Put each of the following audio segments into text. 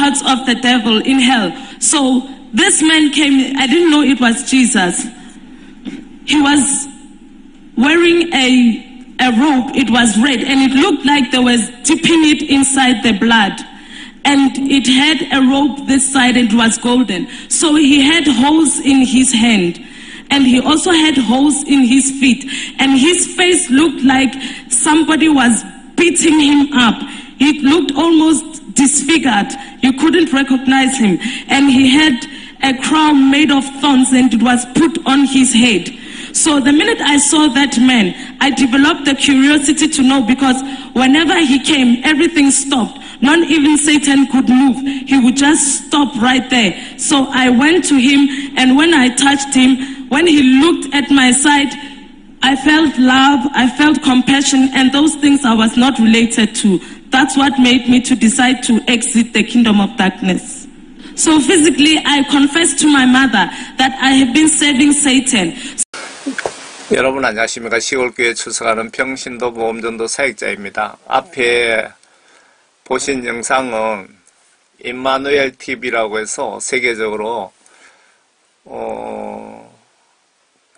parts of the devil in hell. So this man came, I didn't know it was Jesus. He was wearing a robe, it was red, and it looked like they was dipping it inside the blood. And it had a rope this side and it was golden. So he had holes in his hand. And he also had holes in his feet. And his face looked like somebody was beating him up. He looked almost disfigured. You couldn't recognize him. And he had a crown made of thorns and it was put on his head. So the minute I saw that man, I developed the curiosity to know, because whenever he came, everything stopped. Not even Satan could move. He would just stop right there. So I went to him, and when I touched him, when he looked at my side, I felt love, I felt compassion, and those things I was not related to. That's what made me to decide to exit the kingdom of darkness. So physically, I confessed to my mother that I have been serving Satan. 여러분 안녕하십니까. 시골교회 출석하는 평신도 보험전도 사역자입니다. 앞에 보신 영상은 임마누엘 TV라고 해서 세계적으로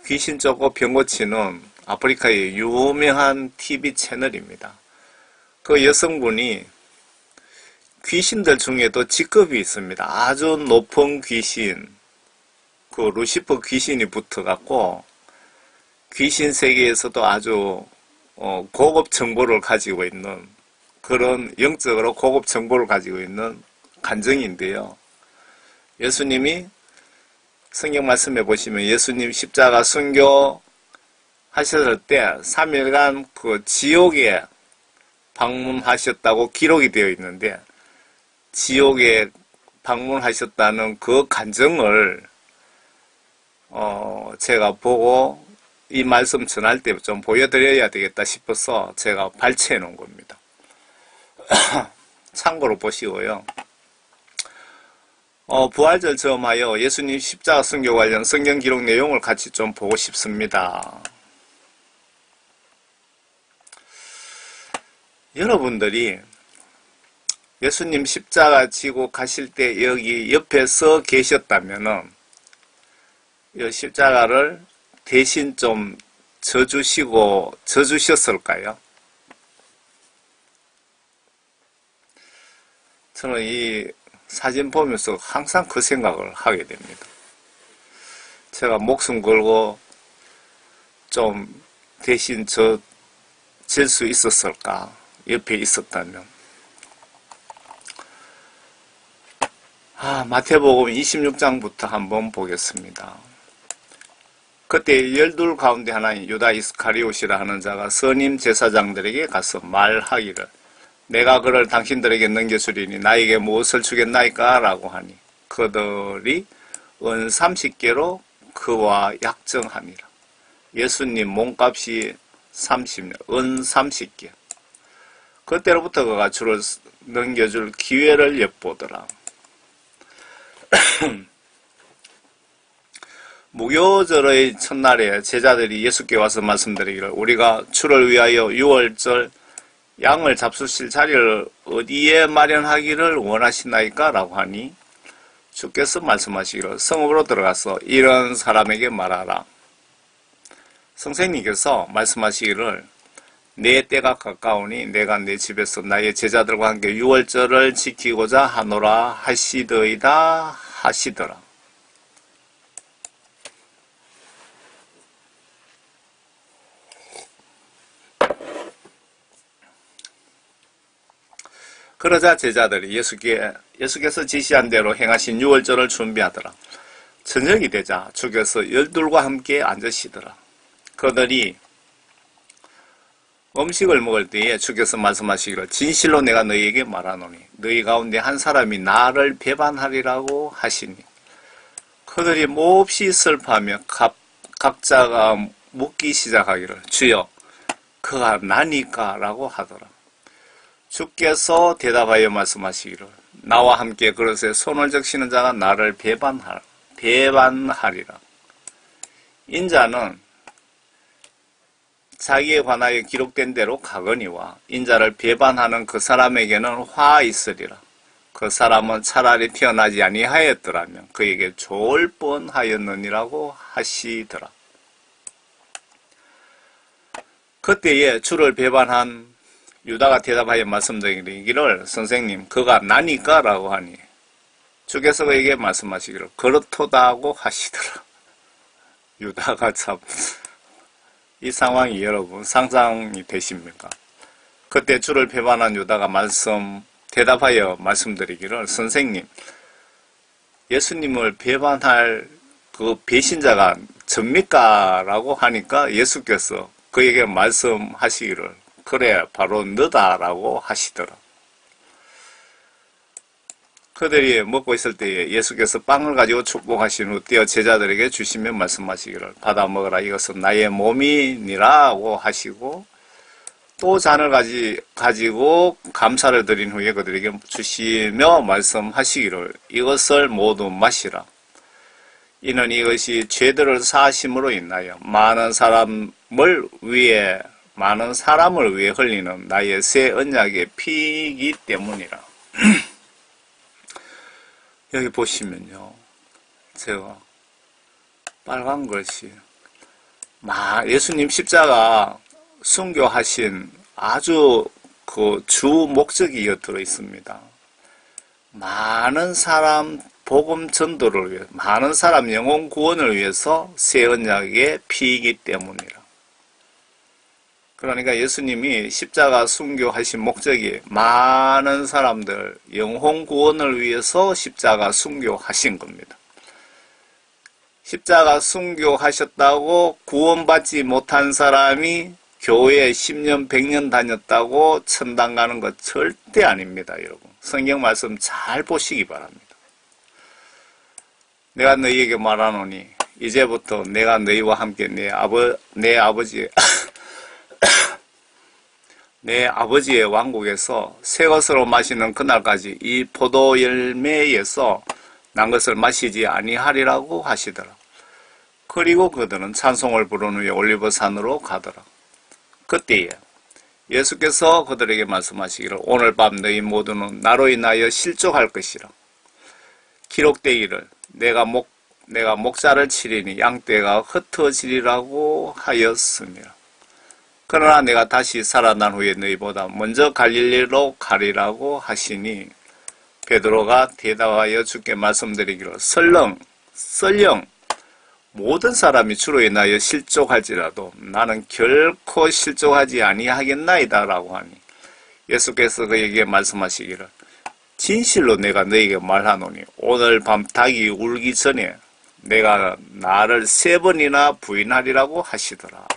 귀신 쫓고 병 고치는 아프리카의 유명한 TV 채널입니다. 그 여성분이 귀신들 중에도 직급이 있습니다. 아주 높은 귀신, 그 루시퍼 귀신이 붙어갖고 귀신 세계에서도 아주 고급 정보를 가지고 있는, 그런 영적으로 고급 정보를 가지고 있는 간증인데요. 예수님이 성경 말씀해 보시면 예수님 십자가 순교 하셨을 때 3일간 그 지옥에 방문하셨다고 기록이 되어 있는데, 지옥에 방문하셨다는 그 간증을 제가 보고 이 말씀 전할 때 좀 보여드려야 되겠다 싶어서 제가 발췌해 놓은 겁니다. 참고로 보시고요. 부활절 즈음하여 예수님 십자가 순교 관련 성경 기록 내용을 같이 좀 보고 싶습니다. 여러분들이 예수님 십자가 지고 가실 때 여기 옆에 서 계셨다면은 이 십자가를 대신 좀 져주셨을까요? 저는 이 사진 보면서 항상 그 생각을 하게 됩니다. 제가 목숨 걸고 좀 대신 질 수 있었을까? 옆에 있었다면. 마태복음 26장부터 한번 보겠습니다. 그때 12 가운데 하나인 유다 이스카리옷이라 하는 자가 선임 제사장들에게 가서 말하기를, 내가 그를 당신들에게 넘겨주리니 나에게 무엇을 주겠나이까? 라고 하니 그들이 은 30개로 그와 약정함이라. 예수님 몸값이 30년, 은 30개. 그때로부터 그가 주를 넘겨줄 기회를 엿보더라. 무교절의 첫날에 제자들이 예수께 와서 말씀드리기를, 우리가 주를 위하여 유월절 양을 잡수실 자리를 어디에 마련하기를 원하시나이까? 라고 하니 주께서 말씀하시기를, 성읍으로 들어가서 이런 사람에게 말하라. 선생님께서 말씀하시기를, 내 때가 가까우니 내가 내 집에서 나의 제자들과 함께 유월절을 지키고자 하노라 하시더이다 하시더라. 그러자 제자들이 예수께서 지시한 대로 행하신 유월절을 준비하더라. 저녁이 되자 주께서 12과 함께 앉으시더라. 그들이 음식을 먹을 때에 주께서 말씀하시기를, 진실로 내가 너희에게 말하노니 너희 가운데 한 사람이 나를 배반하리라고 하시니, 그들이 몹시 슬퍼하며 각자가 묻기 시작하기를, 주여 그가 나니까? 라고 하더라. 주께서 대답하여 말씀하시기를, 나와 함께 그릇에 손을 적시는 자가 나를 배반하리라. 인자는 자기에 관하여 기록된 대로 가거니와 인자를 배반하는 그 사람에게는 화 있으리라. 그 사람은 차라리 태어나지 아니하였더라면 그에게 좋을 뻔하였느니라고 하시더라. 그때에 주를 배반한 유다가 대답하여 말씀드리기를 선생님 그가 나니까 라고 하니 주께서 그에게 말씀하시기를 그렇도다고 하시더라. 유다가 참 이 상황이 여러분 상상이 되십니까? 그때 주를 배반한 유다가 대답하여 말씀드리기를 선생님 예수님을 배반할 그 배신자가 접니까? 라고 하니까 예수께서 그에게 말씀하시기를 그래 바로 너다라고 하시더라. 그들이 먹고 있을 때에 예수께서 빵을 가지고 축복하신 후 떼어 제자들에게 주시며 말씀하시기를 받아 먹으라 이것은 나의 몸이니라고 하시고 또 잔을 가지고 감사를 드린 후에 그들에게 주시며 말씀하시기를 이것을 모두 마시라. 이는 이것이 죄들을 사하심으로 인하여 많은 사람을 위해 흘리는 나의 새 언약의 피이기 때문이라. 여기 보시면요. 제가 빨간 글씨 예수님 십자가 순교하신 아주 그 주 목적이 들어 있습니다. 많은 사람 복음 전도를 위해 많은 사람 영혼 구원을 위해서 새 언약의 피이기 때문이라. 그러니까 예수님이 십자가 순교하신 목적이 많은 사람들 영혼 구원을 위해서 십자가 순교하신 겁니다. 십자가 순교하셨다고 구원받지 못한 사람이 교회에 10년, 100년 다녔다고 천당 가는 것 절대 아닙니다, 여러분. 성경 말씀 잘 보시기 바랍니다. 내가 너희에게 말하노니 이제부터 내가 너희와 함께 내 아버지의 왕국에서 새 것으로 마시는 그날까지 이 포도 열매에서 난 것을 마시지 아니하리라고 하시더라. 그리고 그들은 찬송을 부른 후에 올리브산으로 가더라. 그때에 예수께서 그들에게 말씀하시기를 오늘 밤 너희 모두는 나로 인하여 실족할 것이라. 기록되기를 내가 목자를 치리니 양떼가 흩어지리라고 하였습니다. 그러나 내가 다시 살아난 후에 너희보다 먼저 갈릴리로 가리라고 하시니 베드로가 대답하여 주께 말씀드리기를 설령 모든 사람이 주로 인하여 실족할지라도 나는 결코 실족하지 아니하겠나이다 라고 하니 예수께서 그에게 말씀하시기를 진실로 내가 너에게 말하노니 오늘 밤 닭이 울기 전에 내가 나를 3번이나 부인하리라고 하시더라.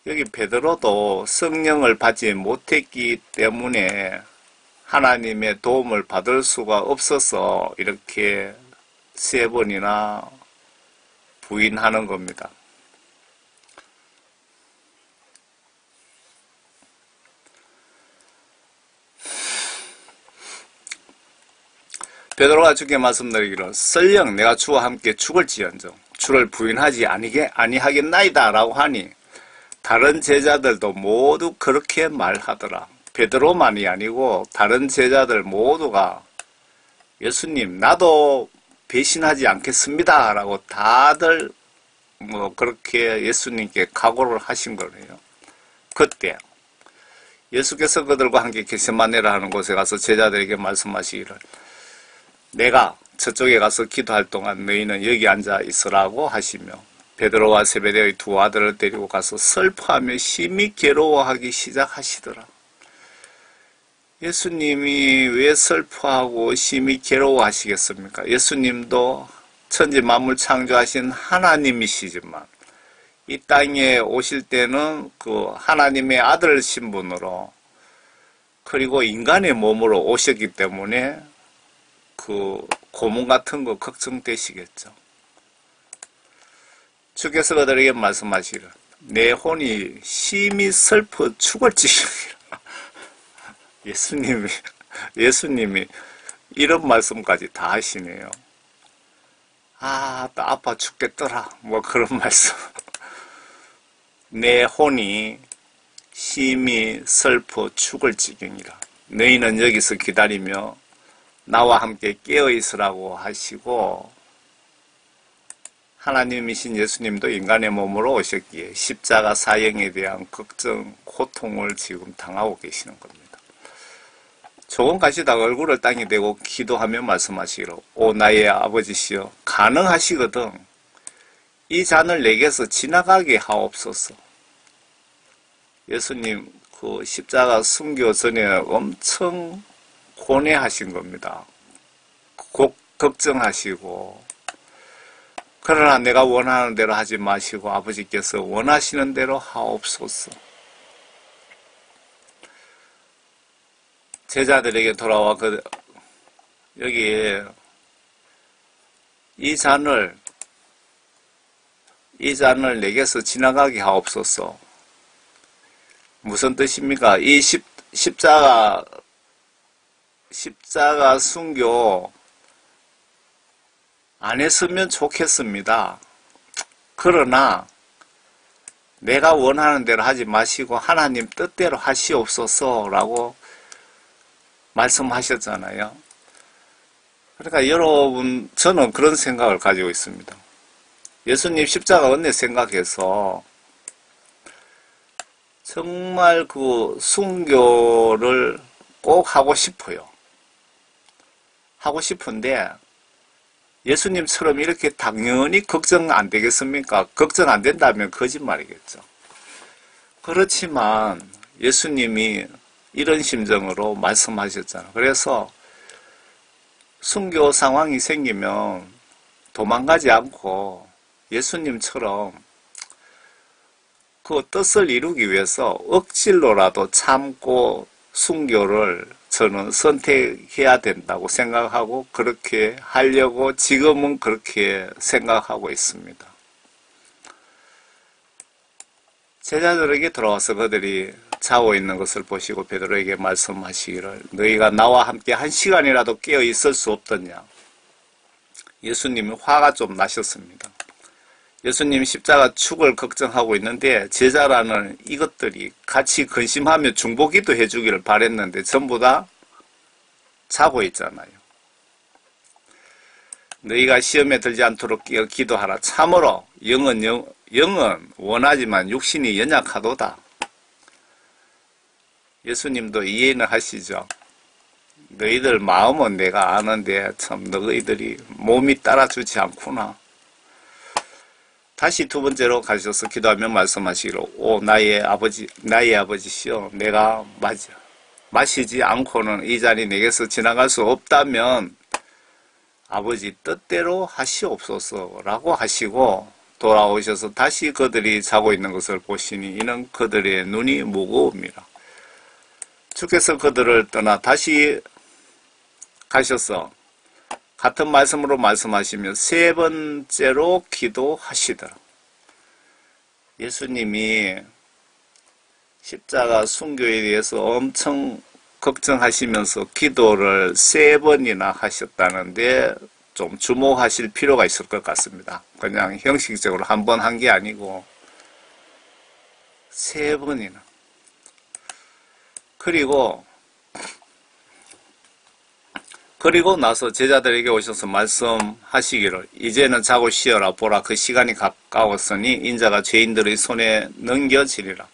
여기 베드로도 성령을 받지 못했기 때문에 하나님의 도움을 받을 수가 없어서 이렇게 3번이나 부인하는 겁니다. 베드로가 주께 말씀드리기를 설령 내가 주와 함께 죽을지언정 주를 부인하지 아니하겠나이다 라고 하니 다른 제자들도 모두 그렇게 말하더라. 베드로만이 아니고 다른 제자들 모두가 예수님 나도 배신하지 않겠습니다 라고 다들 그렇게 예수님께 각오를 하신 거예요. 그때 예수께서 그들과 함께 겟세마네라 하는 곳에 가서 제자들에게 말씀하시기를 내가 저쪽에 가서 기도할 동안 너희는 여기 앉아 있으라고 하시며 베드로와 세베대의 2 아들을 데리고 가서 슬퍼하며 심히 괴로워하기 시작하시더라. 예수님이 왜 슬퍼하고 심히 괴로워하시겠습니까? 예수님도 천지 만물 창조하신 하나님이시지만 이 땅에 오실 때는 그 하나님의 아들 신분으로 그리고 인간의 몸으로 오셨기 때문에 그 고문 같은 거 걱정되시겠죠. 주께서 그들에게 말씀하시기를 내 혼이 심히 슬퍼 죽을지니라. 예수님이 이런 말씀까지 다 하시네요. 나 아파 죽겠더라. 그런 말씀. 내 혼이 심히 슬퍼 죽을 지경이라. 너희는 여기서 기다리며 나와 함께 깨어 있으라고 하시고, 하나님이신 예수님도 인간의 몸으로 오셨기에 십자가 사형에 대한 걱정, 고통을 지금 당하고 계시는 겁니다. 조금 가시다가 얼굴을 땅에 대고 기도하며 말씀하시기로, 오 나의 아버지시여, 가능하시거든 이 잔을 내게서 지나가게 하옵소서. 예수님 그 십자가 순교 전에 엄청 고뇌하신 겁니다. 걱정하시고, 그러나 내가 원하는 대로 하지 마시고 아버지께서 원하시는 대로 하옵소서. 제자들에게 돌아와 여기에 이 잔을 내게서 지나가게 하옵소서. 무슨 뜻입니까? 이 십자가 순교 안 했으면 좋겠습니다. 그러나 내가 원하는 대로 하지 마시고 하나님 뜻대로 하시옵소서라고 말씀하셨잖아요. 그러니까 여러분, 저는 그런 생각을 가지고 있습니다. 예수님 십자가 은혜 생각해서 정말 그 순교를 꼭 하고 싶어요. 하고 싶은데 예수님처럼 이렇게 당연히 걱정 안 되겠습니까? 걱정 안 된다면 거짓말이겠죠. 그렇지만 예수님이 이런 심정으로 말씀하셨잖아요. 그래서 순교 상황이 생기면 도망가지 않고 예수님처럼 그 뜻을 이루기 위해서 억지로라도 참고 순교를 저는 선택해야 된다고 생각하고 그렇게 하려고 지금은 그렇게 생각하고 있습니다. 제자들에게 돌아와서 그들이 자고 있는 것을 보시고 베드로에게 말씀하시기를 너희가 나와 함께 한 시간이라도 깨어 있을 수 없더냐. 예수님이 화가 좀 나셨습니다. 예수님 십자가 축을 걱정하고 있는데 제자라는 이것들이 같이 근심하며 중보기도 해주기를 바랬는데 전부 다 자고 있잖아요. 너희가 시험에 들지 않도록 깨어 기도하라. 참으로 영은 원하지만 육신이 연약하도다. 예수님도 이해는 하시죠. 너희들 마음은 내가 아는데 참 너희들이 몸이 따라주지 않구나. 다시 두 번째로 가셔서 기도하며 말씀하시기로 오 나의 아버지시여 내가 마시지 않고는 이 잔이 내게서 지나갈 수 없다면 아버지 뜻대로 하시옵소서라고 하시고 돌아오셔서 다시 그들이 자고 있는 것을 보시니 이는 그들의 눈이 무거웁니다. 주께서 그들을 떠나 다시 가셔서 같은 말씀으로 말씀하시며 세 번째로 기도하시더라. 예수님이 십자가 순교에 대해서 엄청 걱정하시면서 기도를 세 번이나 하셨다는데 좀 주목하실 필요가 있을 것 같습니다. 그냥 형식적으로 한 번 한 게 아니고 세 번이나. 그리고 나서 제자들에게 오셔서 말씀하시기를 이제는 자고 쉬어라. 보라 그 시간이 가까웠으니 인자가 죄인들의 손에 넘겨지리라.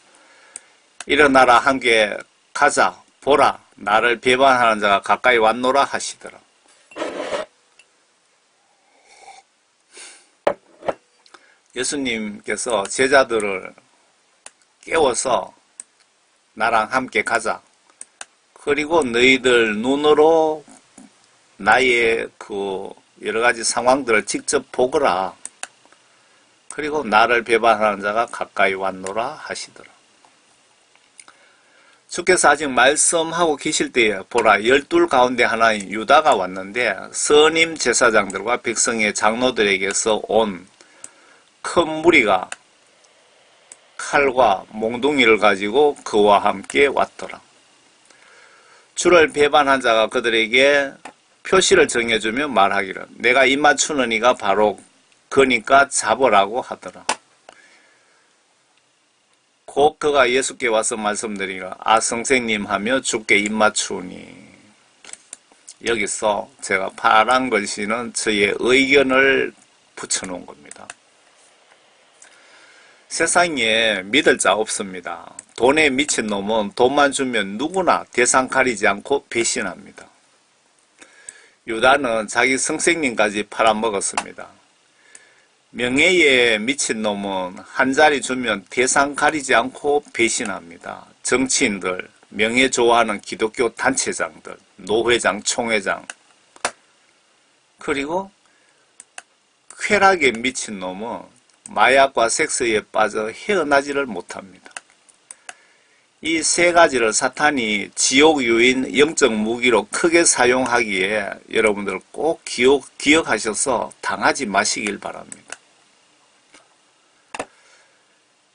일어나라 함께 가자. 보라 나를 배반하는 자가 가까이 왔노라 하시더라. 예수님께서 제자들을 깨워서 나랑 함께 가자. 그리고 너희들 눈으로 나의 그 여러 가지 상황들을 직접 보거라. 그리고 나를 배반하는 자가 가까이 왔노라 하시더라. 주께서 아직 말씀하고 계실 때에 보라 12 가운데 하나인 유다가 왔는데 선임 제사장들과 백성의 장로들에게서 온 큰 무리가 칼과 몽둥이를 가지고 그와 함께 왔더라. 주를 배반한 자가 그들에게 표시를 정해주며 말하기를 내가 입맞추는 이가 바로 그니까 잡으라고 하더라. 곧 그가 예수께 와서 말씀드리기를 아 선생님 하며 주께 입맞추니 여기서 제가 파란 글씨는 저의 의견을 붙여놓은 겁니다. 세상에 믿을 자 없습니다. 돈에 미친 놈은 돈만 주면 누구나 대상 가리지 않고 배신합니다. 유다는 자기 선생님까지 팔아먹었습니다. 명예에 미친 놈은 한 자리 주면 대상 가리지 않고 배신합니다. 정치인들, 명예 좋아하는 기독교 단체장들, 노회장, 총회장, 그리고 쾌락에 미친 놈은 마약과 섹스에 빠져 헤어나지를 못합니다. 이 세 가지를 사탄이 지옥 유인 영적 무기로 크게 사용하기에 여러분들 꼭 기억하셔서 당하지 마시길 바랍니다.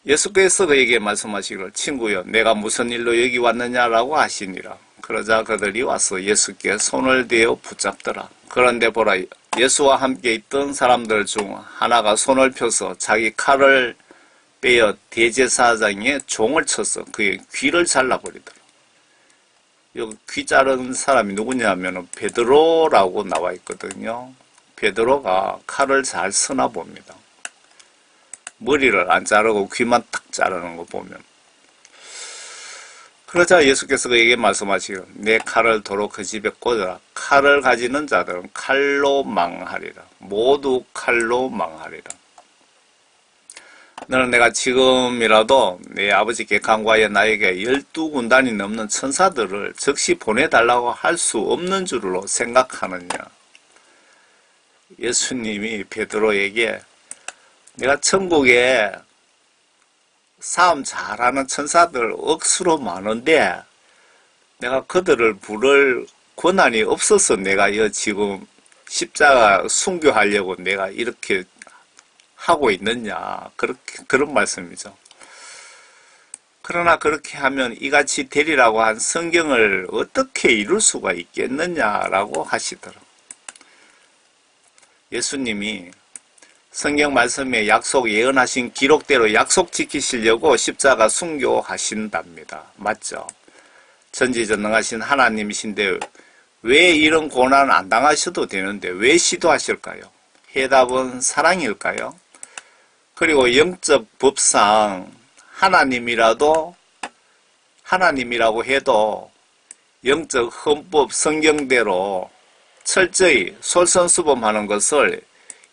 예수께서 그에게 말씀하시기를 친구여 내가 무슨 일로 여기 왔느냐라고 하시니라. 그러자 그들이 와서 예수께 손을 대어 붙잡더라. 그런데 보라 예수와 함께 있던 사람들 중 하나가 손을 펴서 자기 칼을 빼어 대제사장의 종을 쳐서 그의 귀를 잘라버리더라. 여기 귀 자른 사람이 누구냐면 베드로라고 나와 있거든요. 베드로가 칼을 잘 쓰나 봅니다. 머리를 안 자르고 귀만 딱 자르는 거 보면. 그러자 예수께서 그에게 말씀하시기를 내 칼을 도로 그 집에 꽂아라. 칼을 가지는 자들은 칼로 망하리라. 모두 칼로 망하리라. 너는 내가 지금이라도 내 아버지께 간구하여 나에게 12군단이 넘는 천사들을 즉시 보내달라고 할 수 없는 줄로 생각하느냐. 예수님이 베드로에게 내가 천국에 싸움 잘하는 천사들 억수로 많은데 내가 그들을 부를 권한이 없어서 내가 지금 십자가 순교하려고 내가 이렇게 하고 있느냐. 그런 말씀이죠. 그러나 그렇게 하면 이같이 되리라고 한 성경을 어떻게 이룰 수가 있겠느냐라고 하시더라. 예수님이 성경 말씀에 약속 예언하신 기록대로 약속 지키시려고 십자가 순교하신답니다. 맞죠? 전지전능하신 하나님이신데 왜 이런 고난 안 당하셔도 되는데 왜 시도하실까요? 해답은 사랑일까요? 그리고 영적 법상 하나님이라고 해도 영적 헌법 성경대로 철저히 솔선수범하는 것을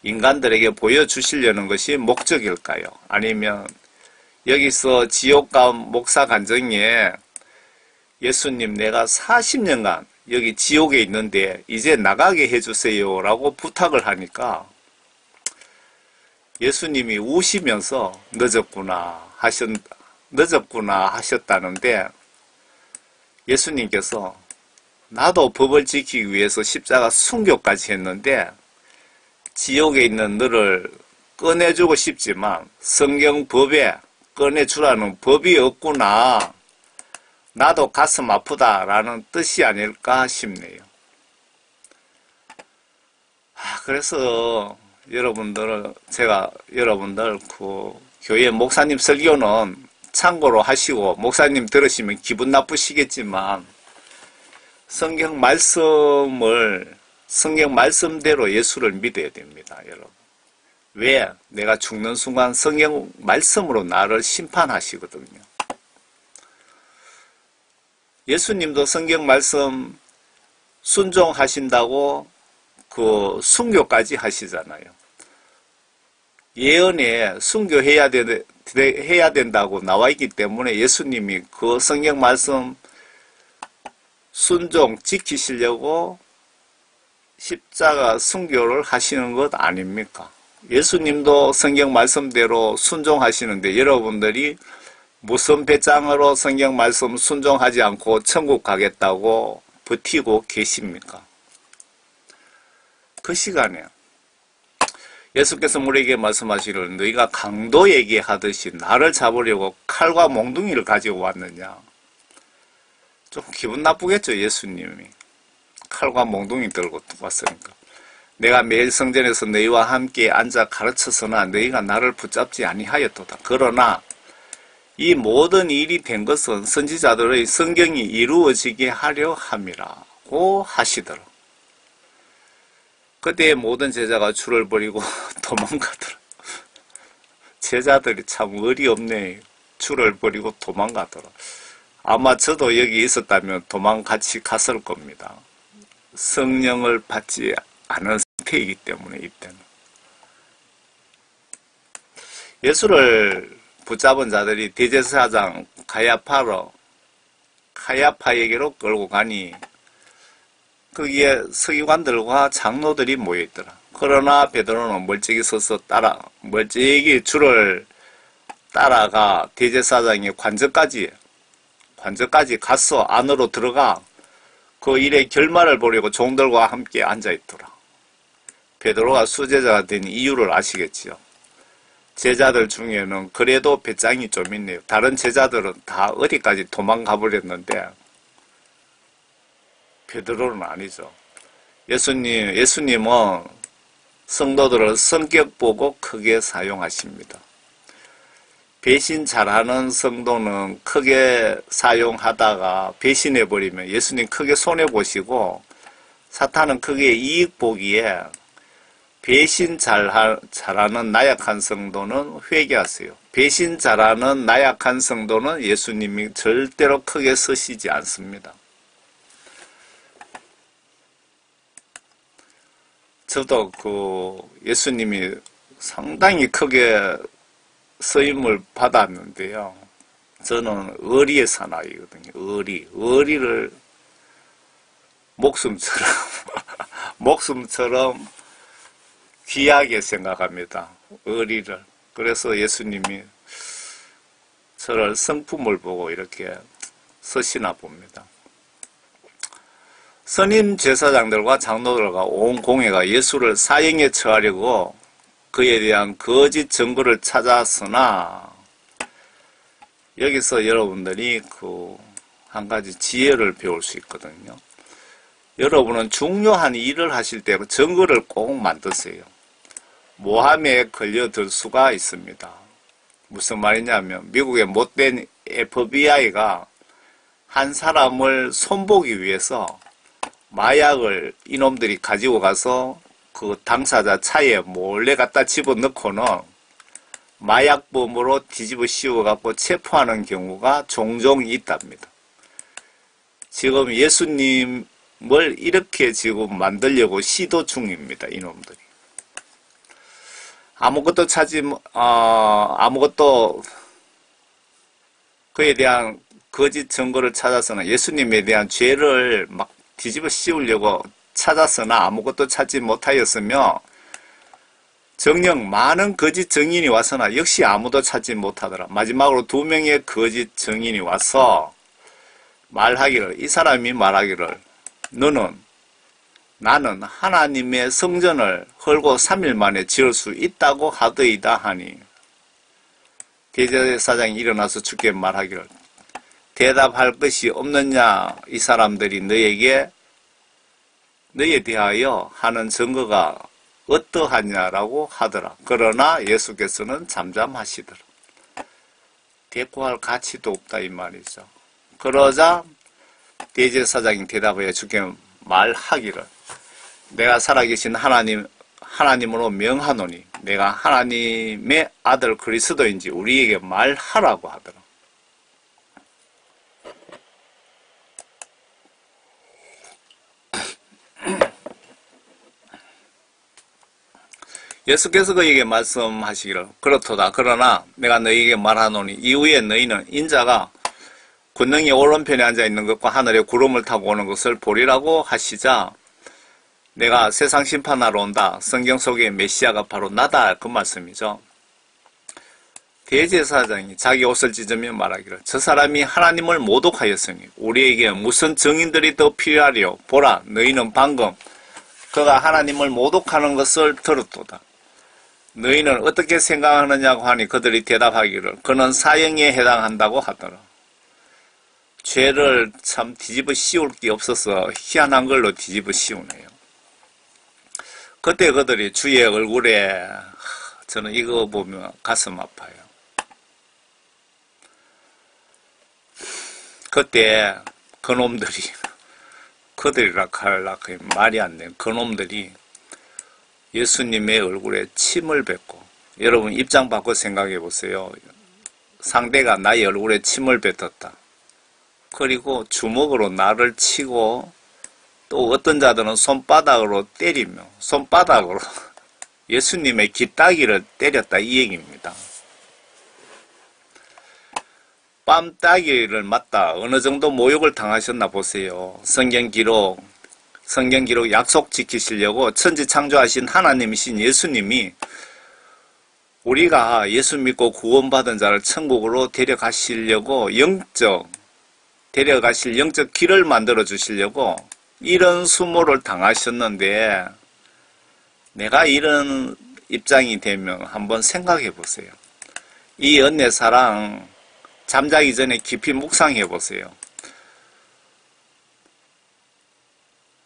인간들에게 보여주시려는 것이 목적일까요? 아니면 여기서 지옥감 목사 간증에 예수님 내가 40년간 여기 지옥에 있는데 이제 나가게 해주세요 라고 부탁을 하니까 예수님이 우시면서 늦었구나 하셨다는데 예수님께서 나도 법을 지키기 위해서 십자가 순교까지 했는데 지옥에 있는 너를 꺼내주고 싶지만 성경 법에 꺼내주라는 법이 없구나. 나도 가슴 아프다라는 뜻이 아닐까 싶네요. 그래서 제가 여러분들 그 교회 목사님 설교는 참고로 하시고 목사님 들으시면 기분 나쁘시겠지만 성경 말씀대로 예수를 믿어야 됩니다, 여러분. 왜? 내가 죽는 순간 성경 말씀으로 나를 심판하시거든요. 예수님도 성경 말씀 순종하신다고 그 순교까지 하시잖아요. 예언에 순교해야 된다고 나와 있기 때문에 예수님이 그 성경 말씀 순종 지키시려고 십자가 순교를 하시는 것 아닙니까? 예수님도 성경 말씀대로 순종하시는데 여러분들이 무슨 배짱으로 성경 말씀 순종하지 않고 천국 가겠다고 버티고 계십니까? 그 시간에 예수께서 우리에게 말씀하시기를 너희가 강도에게 하듯이 나를 잡으려고 칼과 몽둥이를 가지고 왔느냐. 좀 기분 나쁘겠죠, 예수님이. 칼과 몽둥이 들고 왔으니까. 내가 매일 성전에서 너희와 함께 앉아 가르쳐서나 너희가 나를 붙잡지 아니하였도다. 그러나 이 모든 일이 된 것은 선지자들의 성경이 이루어지게 하려 함이라고 하시더라. 그때 모든 제자가 줄을 버리고 도망가더라. 제자들이 참 의리 없네. 줄을 버리고 도망가더라. 아마 저도 여기 있었다면 도망같이 갔을 겁니다. 성령을 받지 않은 상태이기 때문에 이때는. 예수를 붙잡은 자들이 대제사장 가야파에게로 끌고 가니 거기에 서기관들과 장로들이 모여있더라. 그러나 베드로는 멀찍이 줄을 따라가 대제사장의 관저까지 가서 안으로 들어가 그 일의 결말을 보려고 종들과 함께 앉아있더라. 베드로가 수제자가 된 이유를 아시겠지요. 제자들 중에는 그래도 배짱이 좀 있네요. 다른 제자들은 다 어디까지 도망가 버렸는데 베드로는 아니죠. 예수님은 성도들을 성격 보고 크게 사용하십니다. 배신 잘하는 성도는 크게 사용하다가 배신해버리면 예수님 크게 손해보시고 사탄은 크게 이익 보기에 배신 잘하는 나약한 성도는 회개하세요. 배신 잘하는 나약한 성도는 예수님이 절대로 크게 쓰시지 않습니다. 저도 예수님이 상당히 크게 쓰임을 받았는데요. 저는 의리의 사나이거든요. 의리를 목숨처럼 귀하게 생각합니다. 의리를. 그래서 예수님이 저를 성품을 보고 이렇게 쓰시나 봅니다. 선임 제사장들과 장로들과 온 공회가 예수를 사형에 처하려고 그에 대한 거짓 증거를 찾았으나 여기서 여러분들이 한 가지 지혜를 배울 수 있거든요. 여러분은 중요한 일을 하실 때 증거를 꼭 만드세요. 모함에 걸려들 수가 있습니다. 무슨 말이냐면 미국의 못된 FBI가 한 사람을 손보기 위해서 마약을 이놈들이 가지고 가서 그 당사자 차에 몰래 갖다 집어넣고는 마약범으로 뒤집어 씌워갖고 체포하는 경우가 종종 있답니다. 지금 예수님을 이렇게 지금 만들려고 시도 중입니다. 이놈들이. 아무것도 그에 대한 거짓 증거를 찾아서는 예수님에 대한 죄를 막 뒤집어 씌우려고 찾았으나 아무것도 찾지 못하였으며 정녕 많은 거짓 증인이 와서나 역시 아무도 찾지 못하더라. 마지막으로 2명의 거짓 증인이 와서 이 사람이 말하기를 나는 하나님의 성전을 헐고 3일 만에 지을 수 있다고 하더이다 하니 대제사장이 일어나서 주께 말하기를 대답할 것이 없느냐. 이 사람들이 너에 대하여 하는 증거가 어떠하냐라고 하더라. 그러나 예수께서는 잠잠하시더라. 대꾸할 가치도 없다 이 말이죠. 그러자 대제사장이 대답하여 주께 말하기를 내가 살아계신 하나님으로 명하노니 내가 하나님의 아들 그리스도인지 우리에게 말하라고 하더라. 예수께서 그에게 말씀하시기를 그렇도다. 그러나 내가 너희에게 말하노니 이후에 너희는 인자가 권능이 오른편에 앉아있는 것과 하늘에 구름을 타고 오는 것을 보리라고 하시자 내가 세상 심판하러 온다. 성경 속의 메시아가 바로 나다. 그 말씀이죠. 대제사장이 자기 옷을 찢으며 말하기를 저 사람이 하나님을 모독하였으니 우리에게 무슨 증인들이 더 필요하리요. 보라 너희는 방금 그가 하나님을 모독하는 것을 들었도다. 너희는 어떻게 생각하느냐고 하니 그들이 대답하기를 그는 사형에 해당한다고 하더라. 죄를 참 뒤집어 씌울 게 없어서 희한한 걸로 뒤집어 씌우네요. 그때 그들이 주의 얼굴에 저는 이거 보면 가슴 아파요. 그때 그놈들이 그들이라 할라 말이 안 돼요. 그놈들이 예수님의 얼굴에 침을 뱉고, 여러분 입장 바꿔 생각해 보세요. 상대가 나의 얼굴에 침을 뱉었다. 그리고 주먹으로 나를 치고 또 어떤 자들은 손바닥으로 때리며 손바닥으로 예수님의 깃따기를 때렸다 이 얘기입니다. 뺨따기를 맞다 어느 정도 모욕을 당하셨나 보세요. 성경 기록 약속 지키시려고 천지 창조하신 하나님이신 예수님이 우리가 예수 믿고 구원받은 자를 천국으로 데려가실 영적 길을 만들어 주시려고 이런 수모를 당하셨는데, 내가 이런 입장이 되면 한번 생각해 보세요. 이 은혜 사랑 잠자기 전에 깊이 묵상해 보세요.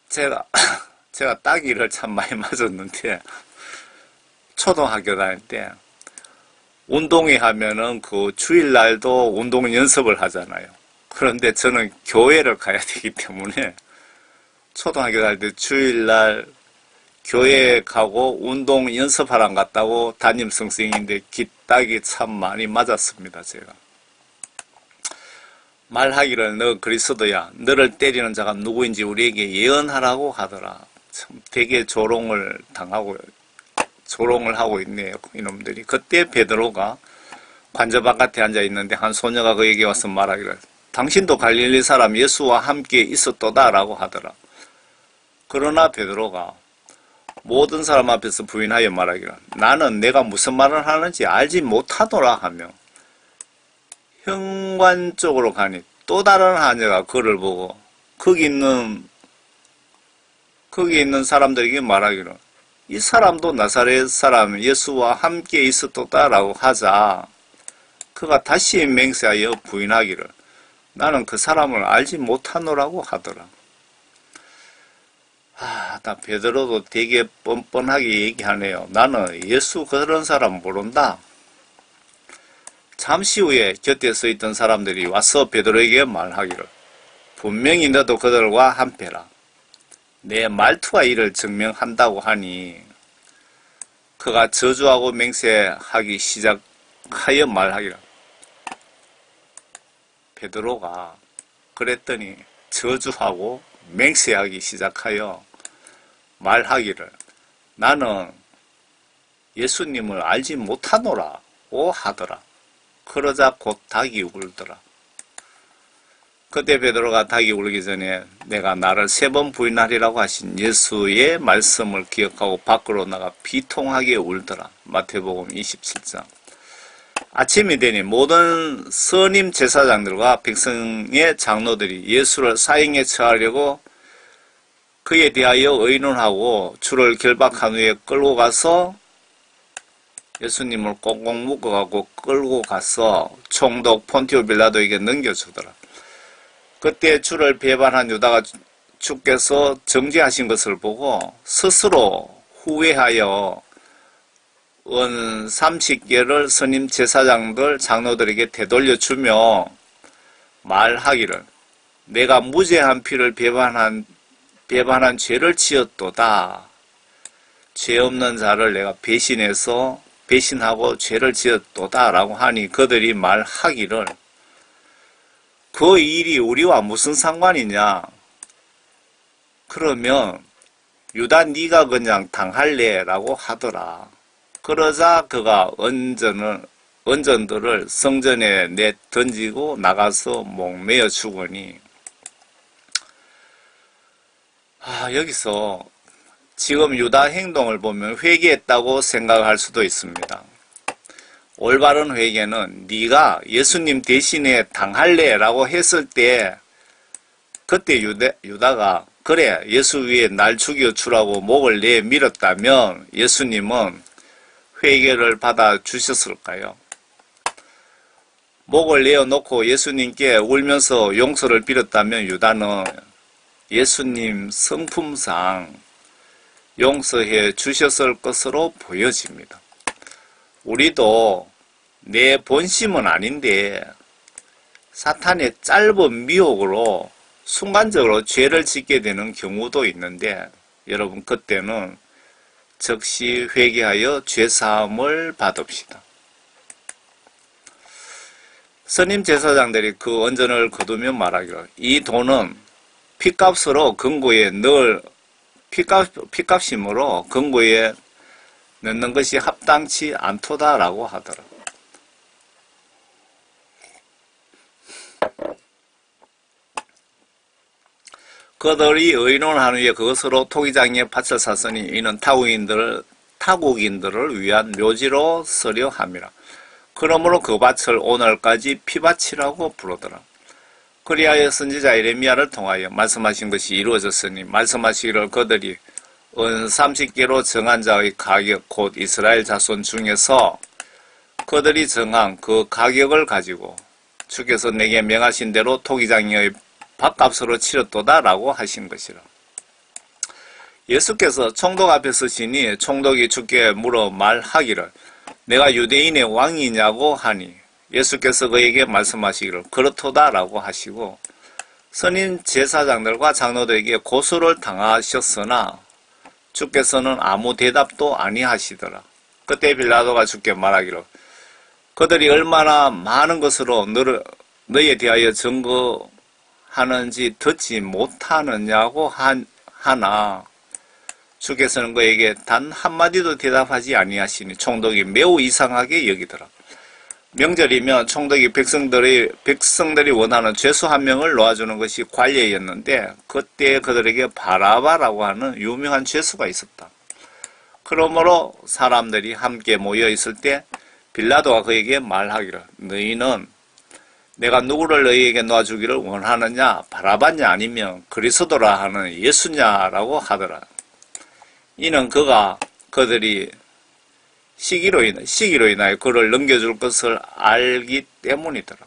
제가 따기를 참 많이 맞았는데, 초등학교 다닐 때 운동회 하면은 그 주일날도 운동 연습을 하잖아요. 그런데 저는 교회를 가야 되기 때문에 초등학교 다닐 때 주일날 교회 가고 운동 연습하러 안 갔다고 담임 선생님인데 깃따기 참 많이 맞았습니다. 제가 말하기를 너 그리스도야, 너를 때리는 자가 누구인지 우리에게 예언하라고 하더라. 참 되게 조롱을 하고 있네요, 이놈들이. 그때 베드로가 관저 바깥에 앉아 있는데 한 소녀가 그에게 와서 말하기를 당신도 갈릴리 사람 예수와 함께 있었도다 라고 하더라. 그러나 베드로가 모든 사람 앞에서 부인하여 말하기를 나는 내가 무슨 말을 하는지 알지 못하노라 하며 현관 쪽으로 가니 또 다른 하녀가 그를 보고 거기 있는 사람들에게 말하기를 이 사람도 나사렛 사람 예수와 함께 있었도다 라고 하자 그가 다시 맹세하여 부인하기를 나는 그 사람을 알지 못하노라고 하더라. 나 베드로도 되게 뻔뻔하게 얘기하네요. 나는 예수 그런 사람 모른다. 잠시 후에 곁에 서 있던 사람들이 와서 베드로에게 말하기를 분명히 너도 그들과 한패라. 내 말투가 이를 증명한다고 하니 그가 저주하고 맹세하기 시작하여 말하기를 베드로가 그랬더니 저주하고 맹세하기 시작하여 말하기를 나는 예수님을 알지 못하노라고 하더라. 그러자 곧 닭이 울더라. 그때 베드로가 닭이 울기 전에 내가 나를 3번 부인하리라고 하신 예수의 말씀을 기억하고 밖으로 나가 비통하게 울더라. 마태복음 27장. 아침이 되니 모든 선임 제사장들과 백성의 장로들이 예수를 사형에 처하려고 그에 대하여 의논하고 주를 결박한 후에 끌고 가서 예수님을 꽁꽁 묶어가고 끌고 가서 총독 폰티오 빌라도에게 넘겨주더라. 그때 주를 배반한 유다가 주께서 정죄하신 것을 보고 스스로 후회하여 은 30개를 선임 제사장들 장로들에게 되돌려 주며 말하기를 내가 무죄한 피를 배반한 죄를 지었도다. 죄 없는 자를 내가 배신하고 죄를 지었도다 라고 하니 그들이 말하기를 그 일이 우리와 무슨 상관이냐. 그러면 유다 네가 그냥 당할래 라고 하더라. 그러자 그가 언전들을 성전에 내 던지고 나가서 목매어 죽으니 여기서 지금 유다 행동을 보면 회개했다고 생각할 수도 있습니다. 올바른 회개는 네가 예수님 대신에 당할래 라고 했을 때 그때 유다가 그래 예수 위에 날 죽여주라고 목을 내밀었다면 예수님은 회개를 받아 주셨을까요? 목을 내어놓고 예수님께 울면서 용서를 빌었다면 유다는 예수님 성품상 용서해 주셨을 것으로 보여집니다. 우리도 내 본심은 아닌데 사탄의 짧은 미혹으로 순간적으로 죄를 짓게 되는 경우도 있는데 여러분 그때는 즉시 회개하여 죄사함을 받읍시다. 스님 제사장들이 그 원전을 거두며 말하기를 이 돈은 피값으로 금고에 피값심으로 금고에 넣는 것이 합당치 않도다라고 하더라. 그들이 의논한 후에 그것으로 토기장에 밭을 샀으니 이는 타국인들을 위한 묘지로 쓰려 함이라. 그러므로 그 밭을 오늘까지 피밭이라고 부르더라. 그리하여 선지자 예레미야를 통하여 말씀하신 것이 이루어졌으니 말씀하시기를 그들이 은 30개로 정한 자의 가격 곧 이스라엘 자손 중에서 그들이 정한 그 가격을 가지고 주께서 내게 명하신 대로 토기장의 밭값으로 치렀도다 라고 하신 것이라. 예수께서 총독 앞에 서시니 총독이 주께 물어 말하기를 내가 유대인의 왕이냐고 하니 예수께서 그에게 말씀하시기를 그렇도다 라고 하시고 선임 제사장들과 장로들에게 고소를 당하셨으나 주께서는 아무 대답도 아니하시더라. 그때 빌라도가 주께 말하기를 그들이 얼마나 많은 것으로 너희에 대하여 증거하는지 듣지 못하느냐고 하나 주께서는 그에게 단 한마디도 대답하지 아니하시니 총독이 매우 이상하게 여기더라. 명절이면 총독이 백성들이 원하는 죄수 한 명을 놓아주는 것이 관례였는데 그때 그들에게 바라바라고 하는 유명한 죄수가 있었다. 그러므로 사람들이 함께 모여 있을 때 빌라도가 그에게 말하기를 너희는 내가 누구를 너희에게 놓아주기를 원하느냐 바라바냐 아니면 그리스도라 하는 예수냐라고 하더라. 이는 그들이 시기로 인하여 그를 넘겨줄 것을 알기 때문이더라.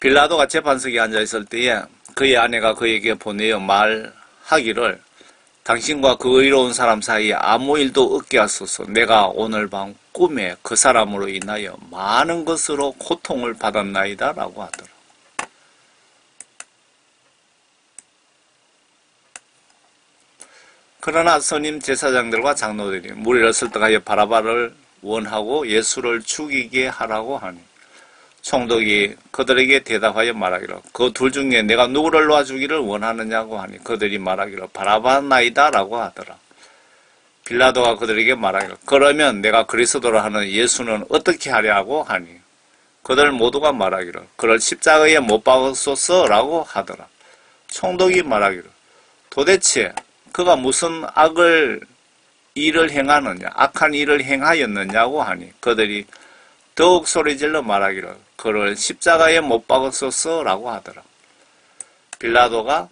빌라도가 재판석에 앉아있을 때에 그의 아내가 그에게 보내어 말하기를 당신과 그 의로운 사람 사이에 아무 일도 없게 하소서. 내가 오늘 밤 꿈에 그 사람으로 인하여 많은 것으로 고통을 받았나이다 라고 하더라. 그러나 선임 제사장들과 장로들이 무리를 설득하여 바라바를 원하고 예수를 죽이게 하라고 하니 총독이 그들에게 대답하여 말하기를 그 둘 중에 내가 누구를 놓아주기를 원하느냐고 하니 그들이 말하기를 바라바나이다 라고 하더라. 빌라도가 그들에게 말하기를 그러면 내가 그리스도라 하는 예수는 어떻게 하려고 하니 그들 모두가 말하기를 그를 십자가에 못 박으소서 라고 하더라. 총독이 말하기를 도대체 그가 무슨 악한 일을 행하였느냐고 하니 그들이 더욱 소리질러 말하기를 그를 십자가에 못 박으소서 라고 하더라. 빌라도가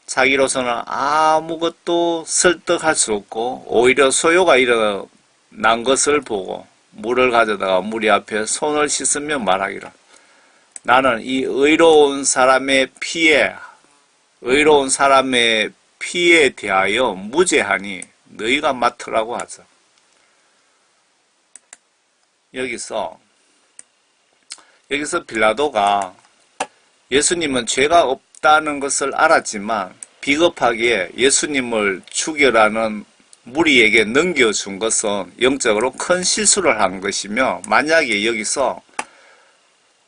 자기로서는 아무것도 설득할 수 없고 오히려 소요가 일어난 것을 보고 물을 가져다가 무리 앞에 손을 씻으며 말하기를 나는 이 의로운 사람의 피에 대하여 무죄하니 너희가 맡으라고 하자. 여기서 빌라도가 예수님은 죄가 없다는 것을 알았지만 비겁하게 예수님을 죽여라는 무리에게 넘겨준 것은 영적으로 큰 실수를 한 것이며 만약에 여기서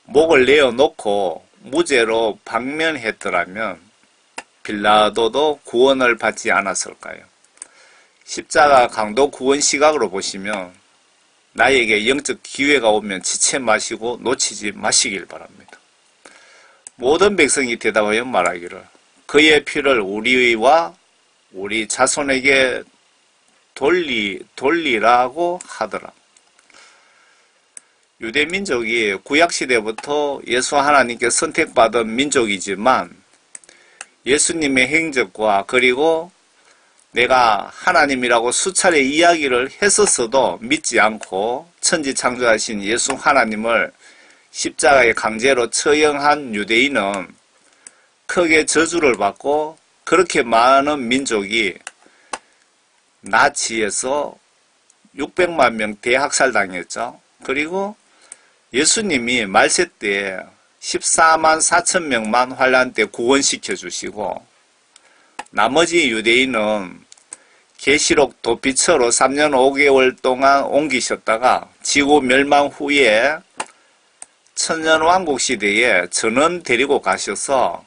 목을 내어놓고 무죄로 방면했더라면 빌라도도 구원을 받지 않았을까요? 십자가 강도 구원 시각으로 보시면 나에게 영적 기회가 오면 지체 마시고 놓치지 마시길 바랍니다. 모든 백성이 대답하여 말하기를 그의 피를 우리와 우리 자손에게 돌리라고 하더라. 유대민족이 구약시대부터 예수 하나님께 선택받은 민족이지만 예수님의 행적과 그리고 내가 하나님이라고 수차례 이야기를 했었어도 믿지 않고 천지창조하신 예수 하나님을 십자가에 강제로 처형한 유대인은 크게 저주를 받고 그렇게 많은 민족이 나치에서 600만 명 대학살당했죠. 그리고 예수님이 말세 때 14만 4천 명만 환란 때 구원시켜 주시고 나머지 유대인은 계시록 도피처로 3년 5개월 동안 옮기셨다가 지구 멸망 후에 천년왕국 시대에 전원 데리고 가셔서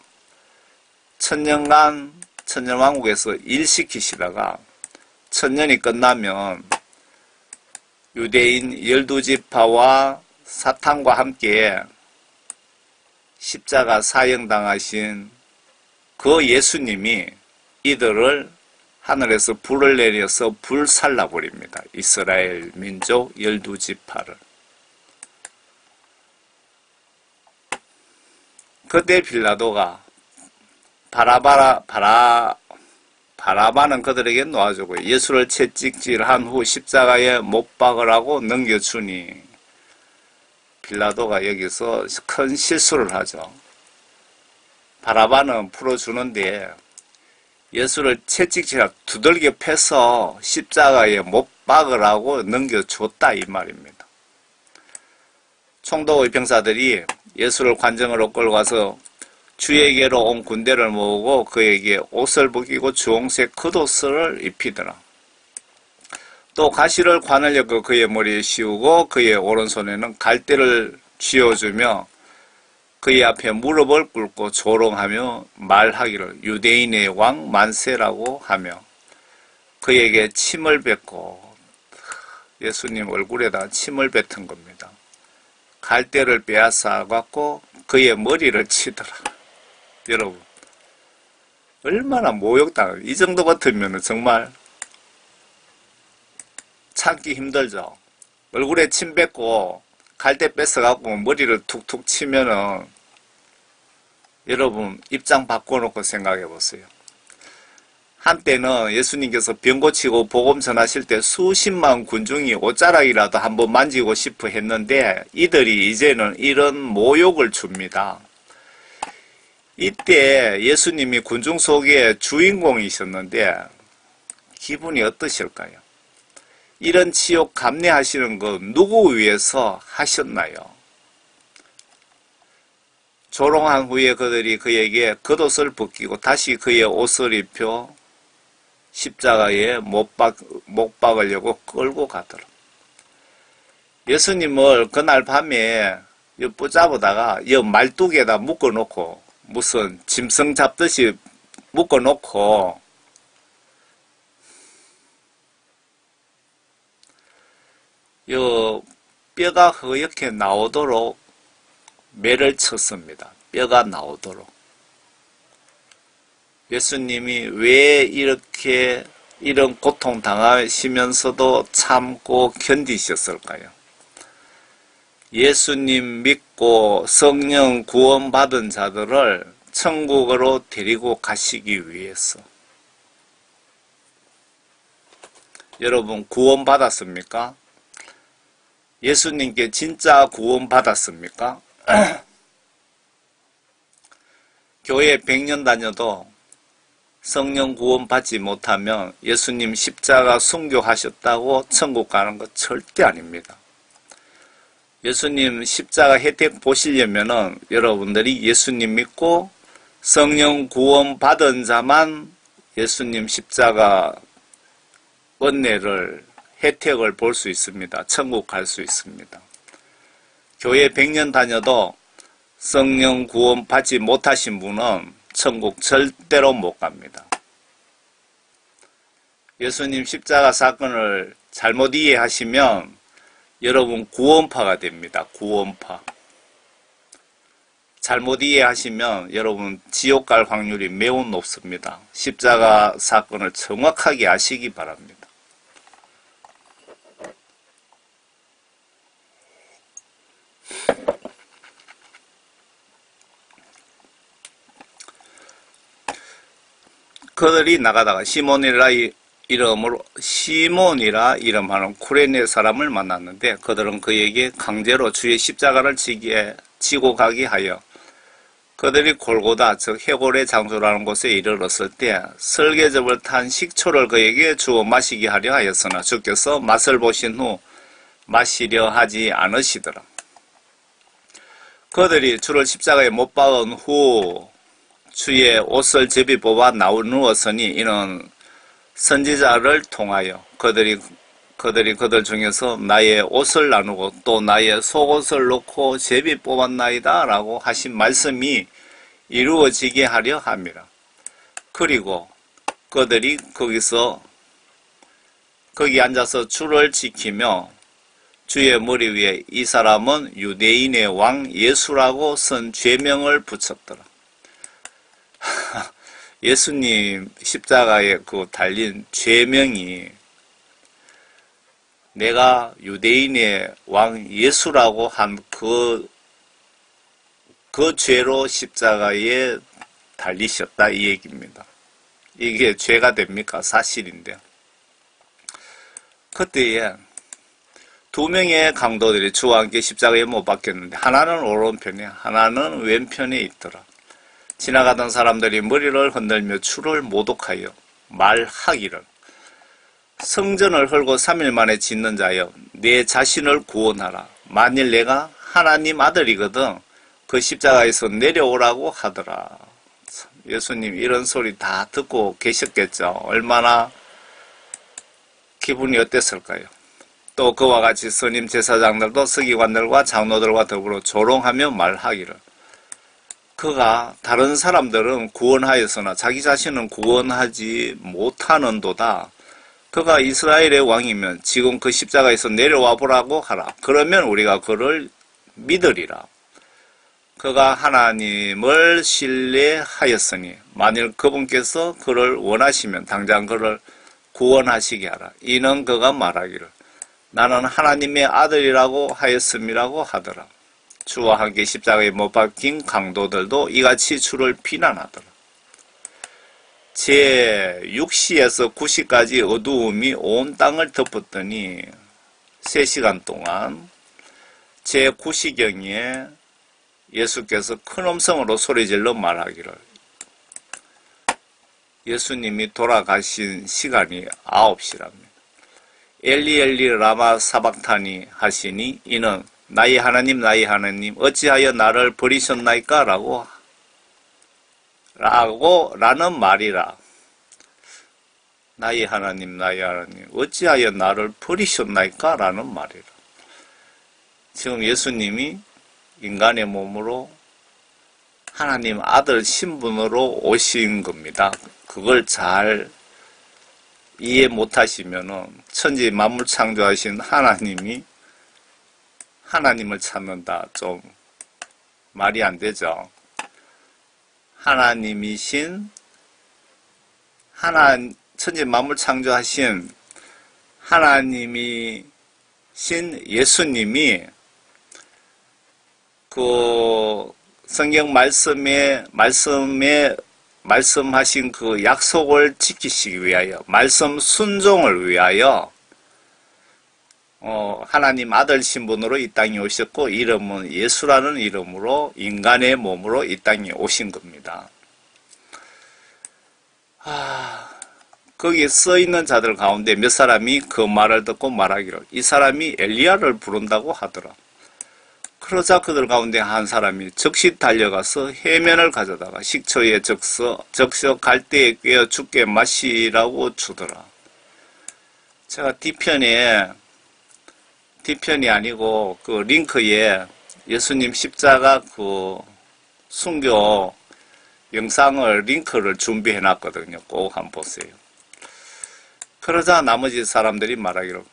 천년간 천년왕국에서 일시키시다가 천년이 끝나면 유대인 12지파와 사탄과 함께 십자가 사형당하신 그 예수님이 이들을 하늘에서 불을 내려서 불살라버립니다. 이스라엘 민족 12지파를. 그때 빌라도가 바라바는 그들에게 놓아주고 예수를 채찍질한 후 십자가에 못 박으라고 넘겨주니 빌라도가 여기서 큰 실수를 하죠. 바라바는 풀어주는데 예수를 채찍질하 두들겨 패서 십자가에 못 박으라고 넘겨줬다 이 말입니다. 총독의 병사들이 예수를 관정으로 끌고 가서 주에게로 온 군대를 모으고 그에게 옷을 벗기고 주홍색 겉옷을 입히더라. 또 가시를 관을 엮어 그의 머리에 씌우고 그의 오른손에는 갈대를 쥐어주며 그의 앞에 무릎을 꿇고 조롱하며 말하기를 유대인의 왕 만세라고 하며 그에게 침을 뱉고 예수님 얼굴에다 침을 뱉은 겁니다. 갈대를 빼앗아 갖고 그의 머리를 치더라. 여러분 얼마나 모욕당해. 이 정도 같으면 정말 참기 힘들죠. 얼굴에 침 뱉고 갈대 뺏어갖고 머리를 툭툭 치면은 여러분 입장 바꿔놓고 생각해보세요. 한때는 예수님께서 병 고치고 복음 전하실 때 수십만 군중이 옷자락이라도 한번 만지고 싶어 했는데 이들이 이제는 이런 모욕을 줍니다. 이때 예수님이 군중 속에 주인공이셨는데 기분이 어떠실까요? 이런 치욕 감내하시는 거 누구 위해서 하셨나요? 조롱한 후에 그들이 그에게 겉옷을 벗기고 다시 그의 옷을 입혀 십자가에 못 박으려고 끌고 가더라. 예수님을 그날 밤에 붙잡아다가 말뚝에다 묶어놓고 무슨 짐승 잡듯이 묶어놓고 뼈가 허옇게 나오도록 매를 쳤습니다. 뼈가 나오도록. 예수님이 왜 이렇게 이런 고통 당하시면서도 참고 견디셨을까요? 예수님 믿고 성령 구원 받은 자들을 천국으로 데리고 가시기 위해서. 여러분 구원 받았습니까? 예수님께 진짜 구원 받았습니까? 교회 100년 다녀도 성령 구원 받지 못하면 예수님 십자가 순교하셨다고 천국 가는 것 절대 아닙니다. 예수님 십자가 혜택 보시려면은 여러분들이 예수님 믿고 성령 구원 받은 자만 예수님 십자가 은혜를 혜택을 볼 수 있습니다. 천국 갈 수 있습니다. 교회 100년 다녀도 성령 구원 받지 못하신 분은 천국 절대로 못 갑니다. 예수님 십자가 사건을 잘못 이해하시면 여러분 구원파가 됩니다. 구원파. 잘못 이해하시면 여러분 지옥 갈 확률이 매우 높습니다. 십자가 사건을 정확하게 아시기 바랍니다. 그들이 나가다가 시몬이라 이름하는 쿠레네 사람을 만났는데 그들은 그에게 강제로 주의 십자가를 지고 가게 하여 그들이 골고다 즉 해골의 장소라는 곳에 이르렀을 때 설개즙을 탄 식초를 그에게 주어 마시게 하려 하였으나 주께서 맛을 보신 후 마시려 하지 않으시더라. 그들이 주를 십자가에 못 박은 후 주의 옷을 제비 뽑아 나누었으니 이는 선지자를 통하여 그들 중에서 나의 옷을 나누고 또 나의 속옷을 놓고 제비 뽑았나이다 라고 하신 말씀이 이루어지게 하려 함이라. 그리고 그들이 거기 앉아서 주를 지키며 주의 머리 위에 이 사람은 유대인의 왕 예수라고 쓴 죄명을 붙였더라. 예수님 십자가에 달린 죄명이 내가 유대인의 왕 예수라고 한 그 죄로 십자가에 달리셨다 이 얘기입니다. 이게 죄가 됩니까? 사실인데. 그때에 두 명의 강도들이 주와 함께 십자가에 못 박혔는데 하나는 오른편에 하나는 왼편에 있더라. 지나가던 사람들이 머리를 흔들며 주를 모독하여 말하기를 성전을 헐고 3일 만에 짓는 자여 내 자신을 구원하라. 만일 내가 하나님 아들이거든 그 십자가에서 내려오라고 하더라. 예수님 이런 소리 다 듣고 계셨겠죠. 얼마나 기분이 어땠을까요? 또 그와 같이 스님 제사장들도 서기관들과 장로들과 더불어 조롱하며 말하기를 그가 다른 사람들은 구원하였으나 자기 자신은 구원하지 못하는도다. 그가 이스라엘의 왕이면 지금 그 십자가에서 내려와 보라고 하라. 그러면 우리가 그를 믿으리라. 그가 하나님을 신뢰하였으니 만일 그분께서 그를 원하시면 당장 그를 구원하시게 하라. 이는 그가 말하기를 나는 하나님의 아들이라고 하였음이라고 하더라. 주와 함께 십자가에 못 박힌 강도들도 이같이 주를 비난하더라. 제6시에서 9시까지 어두움이 온 땅을 덮었더니 3시간 동안 제9시경에 예수께서 큰 음성으로 소리질러 말하기를 예수님이 돌아가신 시간이 9시랍니다. 엘리 엘리 라마 사박타니 하시니 이는 나의 하나님 나의 하나님 어찌하여 나를 버리셨나이까 라는 말이라. 나의 하나님 나의 하나님 어찌하여 나를 버리셨나이까 라는 말이라. 지금 예수님이 인간의 몸으로 하나님 아들 신분으로 오신 겁니다. 그걸 잘 이해 못하시면은 천지 만물 창조하신 하나님이 하나님을 찾는다. 좀 말이 안 되죠. 하나님이신 천지 만물 창조하신 하나님이신 예수님이 그 성경 말씀하신 그 약속을 지키시기 위하여 말씀 순종을 위하여 하나님 아들 신분으로 이 땅에 오셨고 이름은 예수라는 이름으로 인간의 몸으로 이 땅에 오신 겁니다. 거기 써 있는 자들 가운데 몇 사람이 그 말을 듣고 말하기를 이 사람이 엘리야를 부른다고 하더라. 그러자 그들 가운데 한 사람이 즉시 달려가서 해면을 가져다가 식초에 적셔 갈대에 꿰어 죽게 마시라고 주더라. 제가 뒤편이 아니고 그 링크에 예수님 십자가 그 순교 영상을 링크를 준비해 놨거든요. 꼭 한번 보세요. 그러자 나머지 사람들이 말하기로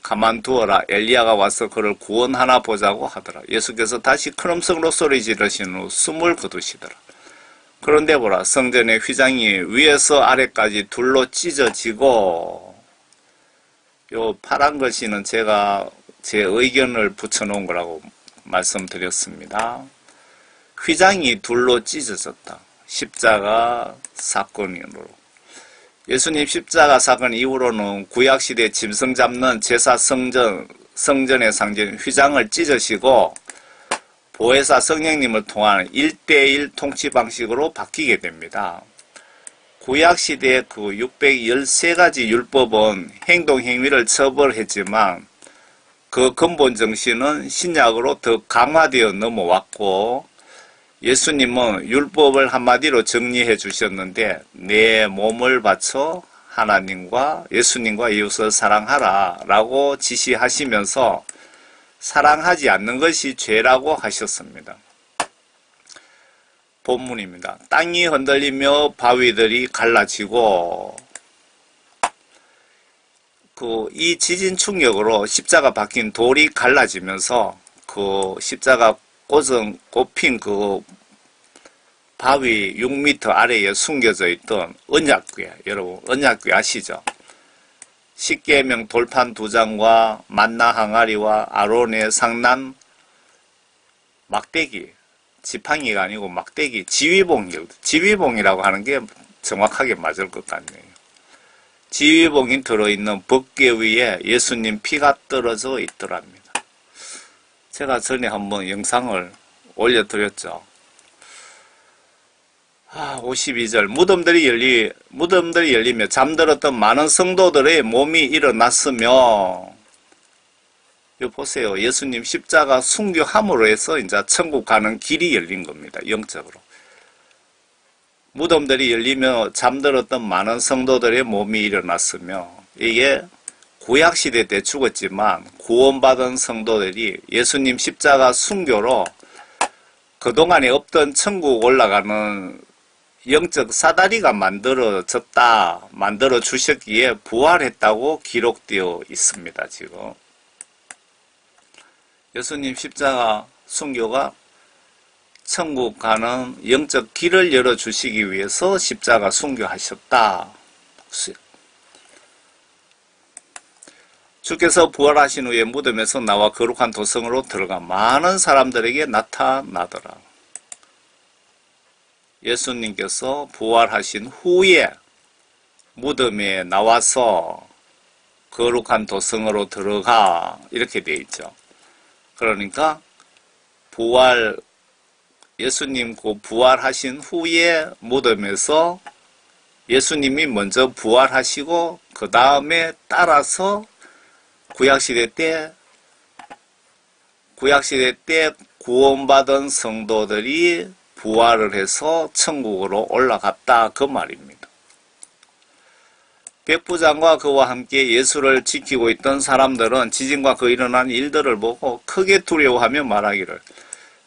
가만두어라. 엘리야가 와서 그를 구원하나 보자고 하더라. 예수께서 다시 큰 음성으로 소리 지르신 후 숨을 거두시더라. 그런데 보라, 성전의 휘장이 위에서 아래까지 둘로 찢어지고, 요 파란 글씨는 제가 제 의견을 붙여놓은 거라고 말씀드렸습니다. 휘장이 둘로 찢어졌다. 십자가 사건으로. 예수님 십자가 사건 이후로는 구약시대 짐승 잡는 제사 성전의 상징 휘장을 찢으시고 보혜사 성령님을 통한 1:1 통치 방식으로 바뀌게 됩니다. 구약시대의 그 613가지 율법은 행동 행위를 처벌했지만 그 근본 정신은 신약으로 더 강화되어 넘어왔고, 예수님은 율법을 한마디로 정리해 주셨는데 내 몸을 바쳐 하나님과 예수님과 이웃을 사랑하라 라고 지시하시면서 사랑하지 않는 것이 죄라고 하셨습니다. 본문입니다. 땅이 흔들리며 바위들이 갈라지고, 이 지진 충격으로 십자가 박힌 돌이 갈라지면서 그 십자가 꼽힌 그 바위 6m 아래에 숨겨져 있던 언약궤, 여러분 언약궤 아시죠? 십계명 돌판 2장과 만나 항아리와 아론의 상난 막대기, 지팡이가 아니고 막대기, 지휘봉이라고 하는 게 정확하게 맞을 것 같네요. 지휘봉이 들어있는 법궤 위에 예수님 피가 떨어져 있더랍니다. 제가 전에 한번 영상을 올려드렸죠. 52절 무덤들이 열리며 잠들었던 많은 성도들의 몸이 일어났으며, 이거 보세요. 예수님 십자가 순교함으로 해서 이제 천국 가는 길이 열린 겁니다. 영적으로. 무덤들이 열리며 잠들었던 많은 성도들의 몸이 일어났으며, 이게 구약시대 때 죽었지만 구원받은 성도들이 예수님 십자가 순교로 그동안에 없던 천국 올라가는 영적 사다리가 만들어 주셨기에 부활했다고 기록되어 있습니다. 지금 예수님 십자가 순교가 천국 가는 영적 길을 열어주시기 위해서 십자가 순교하셨다. 주께서 부활하신 후에 무덤에서 나와 거룩한 도성으로 들어가 많은 사람들에게 나타나더라. 예수님께서 부활하신 후에 무덤에 나와서 거룩한 도성으로 들어가, 이렇게 되어 있죠. 그러니까 예수님 부활하신 후에 무덤에서 예수님이 먼저 부활하시고 그 다음에 따라서 구약시대 때 구원받은 성도들이 부활을 해서 천국으로 올라갔다, 그 말입니다. 백부장과 그와 함께 예수를 지키고 있던 사람들은 지진과 그 일어난 일들을 보고 크게 두려워하며 말하기를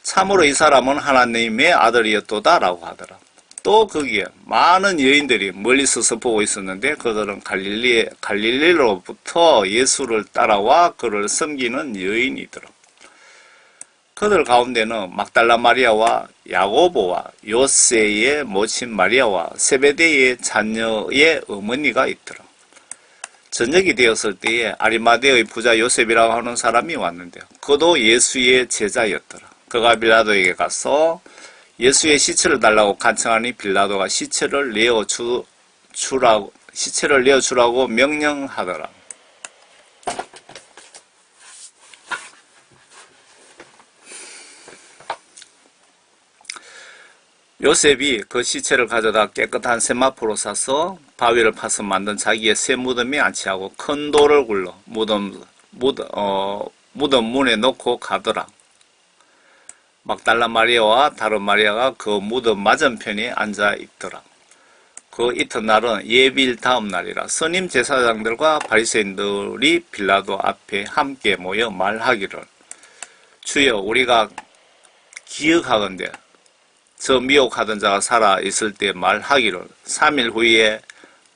참으로 이 사람은 하나님의 아들이었도다 라고 하더라. 또 거기에 많은 여인들이 멀리서서 보고 있었는데 그들은 갈릴리로부터 예수를 따라와 그를 섬기는 여인이더라. 그들 가운데는 막달라 마리아와 야고보와 요세의 모친 마리아와 세베대의 자녀의 어머니가 있더라. 저녁이 되었을 때에 아리마대의 부자 요셉이라고 하는 사람이 왔는데 그도 예수의 제자였더라. 그가 빌라도에게 가서 예수의 시체를 달라고 간청하니 빌라도가 시체를 내어주라고 명령하더라. 요셉이 그 시체를 가져다 깨끗한 세마포로 싸서 바위를 파서 만든 자기의 새 무덤에 안치하고 큰 돌을 굴러 무덤 문에 놓고 가더라. 막달라 마리아와 다른 마리아가 그 무덤 맞은편에 앉아 있더라. 그 이튿날은 예비일 다음 날이라 선임 제사장들과 바리새인들이 빌라도 앞에 함께 모여 말하기를 주여 우리가 기억하건대 저 미혹하던 자가 살아 있을 때 말하기를 3일 후에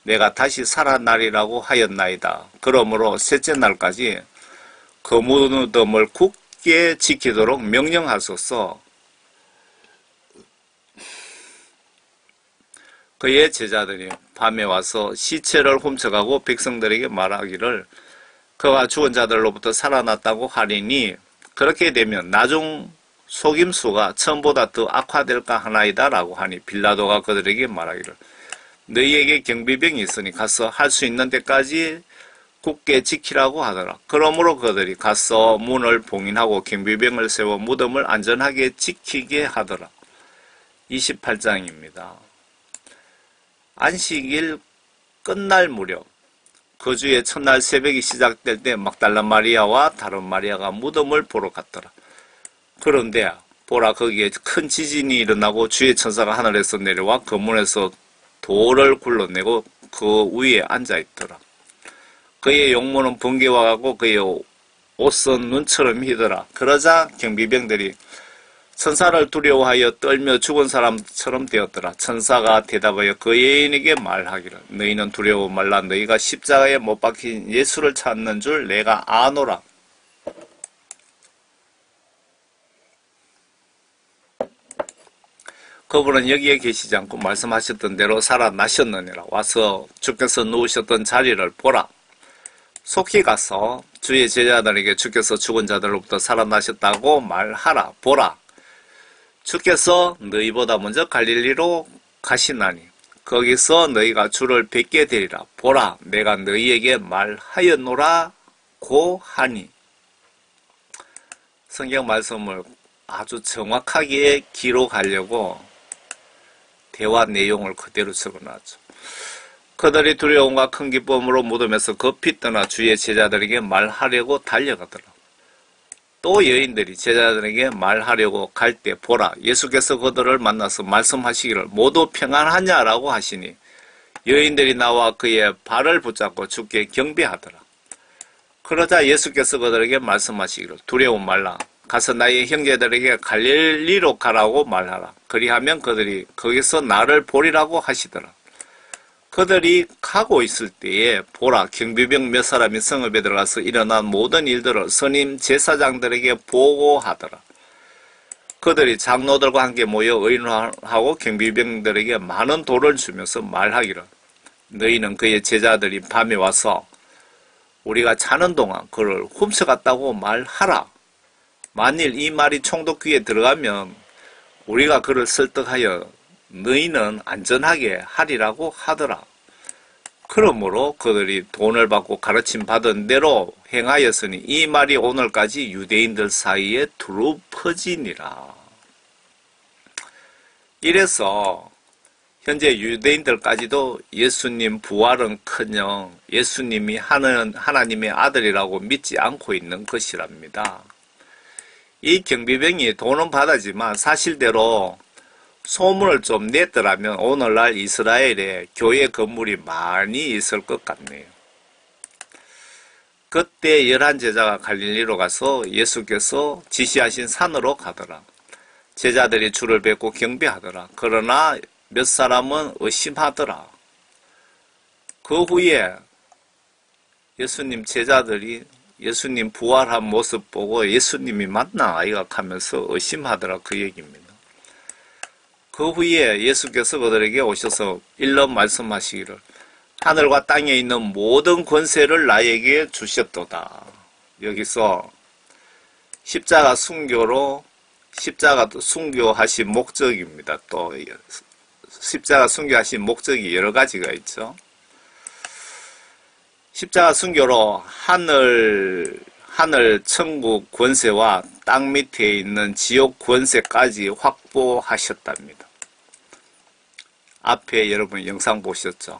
내가 다시 살아나리라고 하였나이다. 그러므로 셋째 날까지 그 무덤을 굳게 지키도록 명령하소서. 그의 제자들이 밤에 와서 시체를 훔쳐가고 백성들에게 말하기를 그가 죽은 자들로부터 살아났다고 하리니 그렇게 되면 나중 속임수가 처음보다 더 악화될까 하나이다 라고 하니 빌라도가 그들에게 말하기를 너희에게 경비병이 있으니 가서 할 수 있는 데까지 굳게 지키라고 하더라. 그러므로 그들이 가서 문을 봉인하고 경비병을 세워 무덤을 안전하게 지키게 하더라. 28장입니다. 안식일 끝날 무렵 그 주에 첫날 새벽이 시작될 때 막달라 마리아와 다른 마리아가 무덤을 보러 갔더라. 그런데 보라, 거기에 큰 지진이 일어나고 주의 천사가 하늘에서 내려와 거문에서 돌을 굴러내고 그 위에 앉아있더라. 그의 용모는 번개와 같고 그의 옷은 눈처럼 희더라. 그러자 경비병들이 천사를 두려워하여 떨며 죽은 사람처럼 되었더라. 천사가 대답하여 그 여인에게 말하기를 너희는 두려워 말라. 너희가 십자가에 못 박힌 예수를 찾는 줄 내가 아노라. 그분은 여기에 계시지 않고 말씀하셨던 대로 살아나셨느니라. 와서 주께서 누우셨던 자리를 보라. 속히 가서 주의 제자들에게 주께서 죽은 자들로부터 살아나셨다고 말하라. 보라, 주께서 너희보다 먼저 갈릴리로 가시나니 거기서 너희가 주를 뵙게 되리라. 보라, 내가 너희에게 말하였노라고 하니. 성경 말씀을 아주 정확하게 기록하려고 대화 내용을 그대로 적어놨죠. 그들이 두려움과 큰 기쁨으로 무덤에서 급히 떠나 주의 제자들에게 말하려고 달려가더라. 또 여인들이 제자들에게 말하려고 갈 때 보라, 예수께서 그들을 만나서 말씀하시기를 모두 평안하냐라고 하시니 여인들이 나와 그의 발을 붙잡고 주께 경배하더라. 그러자 예수께서 그들에게 말씀하시기를 두려움 말라. 가서 나의 형제들에게 갈릴리로 가라고 말하라. 그리하면 그들이 거기서 나를 보리라고 하시더라. 그들이 가고 있을 때에 보라, 경비병 몇 사람이 성읍에 들어가서 일어난 모든 일들을 선임 제사장들에게 보고하더라. 그들이 장로들과 함께 모여 의논하고 경비병들에게 많은 돌을 주면서 말하기를 너희는 그의 제자들이 밤에 와서 우리가 자는 동안 그를 훔쳐갔다고 말하라. 만일 이 말이 총독 귀에 들어가면 우리가 그를 설득하여 너희는 안전하게 하리라고 하더라. 그러므로 그들이 돈을 받고 가르침 받은 대로 행하였으니 이 말이 오늘까지 유대인들 사이에 두루 퍼지니라. 이래서 현재 유대인들까지도 예수님 부활은커녕 예수님이 하나님의 아들이라고 믿지 않고 있는 것이랍니다. 이 경비병이 돈은 받았지만 사실대로 소문을 좀 냈더라면 오늘날 이스라엘에 교회 건물이 많이 있을 것 같네요. 그때 11제자가 갈릴리로 가서 예수께서 지시하신 산으로 가더라. 제자들이 주를 뵙고 경배하더라. 그러나 몇 사람은 의심하더라. 그 후에 예수님 제자들이 예수님 부활한 모습 보고 예수님이 맞나 아이가 하면서 의심하더라. 그 얘기입니다. 그 후에 예수께서 그들에게 오셔서 일러 말씀하시기를 하늘과 땅에 있는 모든 권세를 나에게 주셨도다. 여기서 십자가 순교로 십자가 순교하신 목적입니다. 또 십자가 순교하신 목적이 여러 가지가 있죠. 십자가 순교로 하늘 천국 권세와 땅 밑에 있는 지옥 권세까지 확보하셨답니다. 앞에 여러분 영상 보셨죠?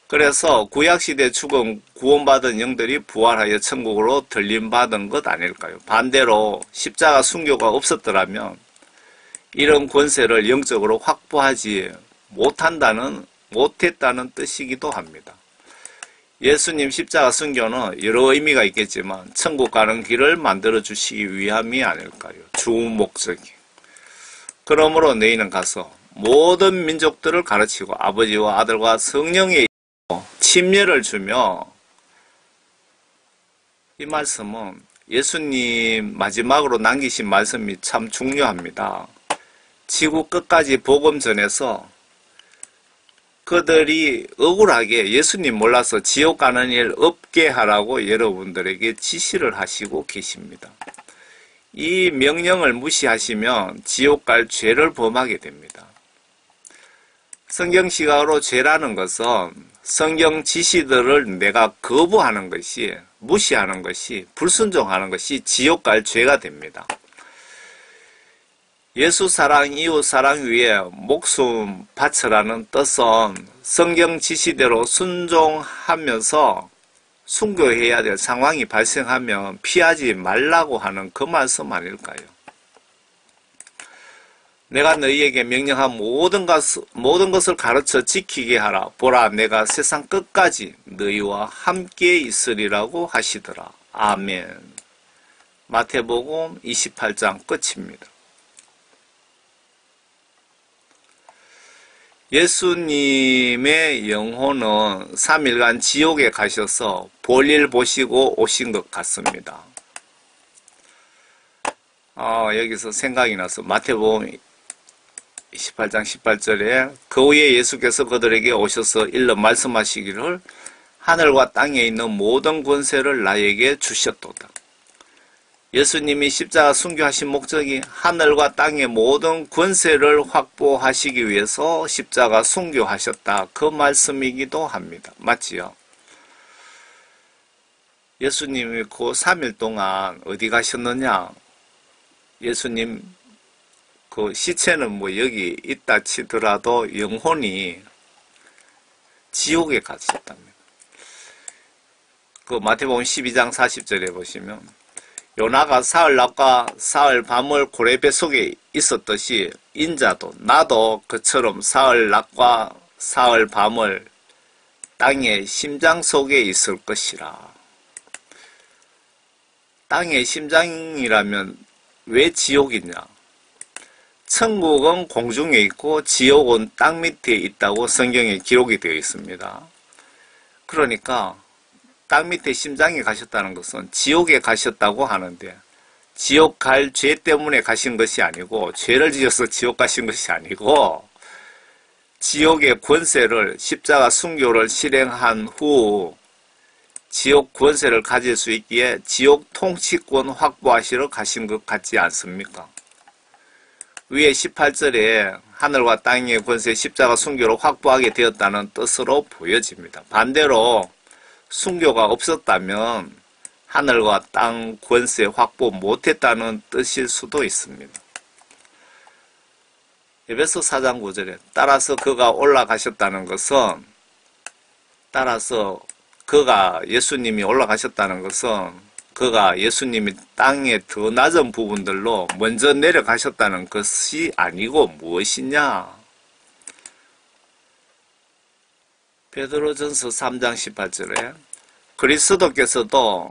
그래서 구약시대 죽은 구원받은 영들이 부활하여 천국으로 들림받은 것 아닐까요? 반대로 십자가 순교가 없었더라면 이런 권세를 영적으로 확보하지 못했다는 뜻이기도 합니다. 예수님 십자가 순교는 여러 의미가 있겠지만 천국 가는 길을 만들어 주시기 위함이 아닐까요? 주 목적이. 그러므로 너희는 가서 모든 민족들을 가르치고 아버지와 아들과 성령의 침례를 주며, 이 말씀은 예수님 마지막으로 남기신 말씀이 참 중요합니다. 지구 끝까지 복음 전해서 그들이 억울하게 예수님 몰라서 지옥 가는 일 없게 하라고 여러분들에게 지시를 하시고 계십니다. 이 명령을 무시하시면 지옥 갈 죄를 범하게 됩니다. 성경 시각으로 죄라는 것은 성경 지시들을 내가 거부하는 것이, 무시하는 것이, 불순종하는 것이 지옥 갈 죄가 됩니다. 예수 사랑, 이웃 사랑 위에 목숨 바쳐라는 뜻은 성경 지시대로 순종하면서 순교해야 될 상황이 발생하면 피하지 말라고 하는 그 말씀 아닐까요? 내가 너희에게 명령한 모든 것을 가르쳐 지키게 하라. 보라, 내가 세상 끝까지 너희와 함께 있으리라고 하시더라. 아멘. 마태복음 28장 끝입니다. 예수님의 영혼은 3일간 지옥에 가셔서 볼일 보시고 오신 것 같습니다. 여기서 생각이 나서 마태복음 28장 18절에 그 후에 예수께서 그들에게 오셔서 일러 말씀하시기를 하늘과 땅에 있는 모든 권세를 나에게 주셨도다. 예수님이 십자가 순교하신 목적이 하늘과 땅의 모든 권세를 확보하시기 위해서 십자가 순교하셨다. 그 말씀이기도 합니다. 맞지요? 예수님이 그 3일 동안 어디 가셨느냐? 예수님 그 시체는 뭐 여기 있다 치더라도 영혼이 지옥에 가셨답니다. 그 마태복음 12장 40절에 보시면 요나가 사흘 낮과 사흘 밤을 고래 뱃속에 있었듯이 인자도 나도 그처럼 사흘 낮과 사흘 밤을 땅의 심장 속에 있을 것이라. 땅의 심장이라면 왜 지옥이냐? 천국은 공중에 있고 지옥은 땅 밑에 있다고 성경에 기록이 되어 있습니다. 그러니까 땅 밑에 심장에 가셨다는 것은 지옥에 가셨다고 하는데 지옥 갈 죄 때문에 가신 것이 아니고 죄를 지어서 지옥 가신 것이 아니고 지옥의 권세를 십자가 순교를 실행한 후 지옥 권세를 가질 수 있기에 지옥 통치권 확보하시러 가신 것 같지 않습니까? 위에 18절에 하늘과 땅의 권세 십자가 순교를 확보하게 되었다는 뜻으로 보여집니다. 반대로 순교가 없었다면 하늘과 땅 권세 확보 못했다는 뜻일 수도 있습니다. 에베소 4장 9절에 따라서 그가 올라가셨다는 것은 예수님이 올라가셨다는 것은 그가 예수님이 땅의 더 낮은 부분들로 먼저 내려가셨다는 것이 아니고 무엇이냐? 베드로전서 3장 18절에 그리스도께서도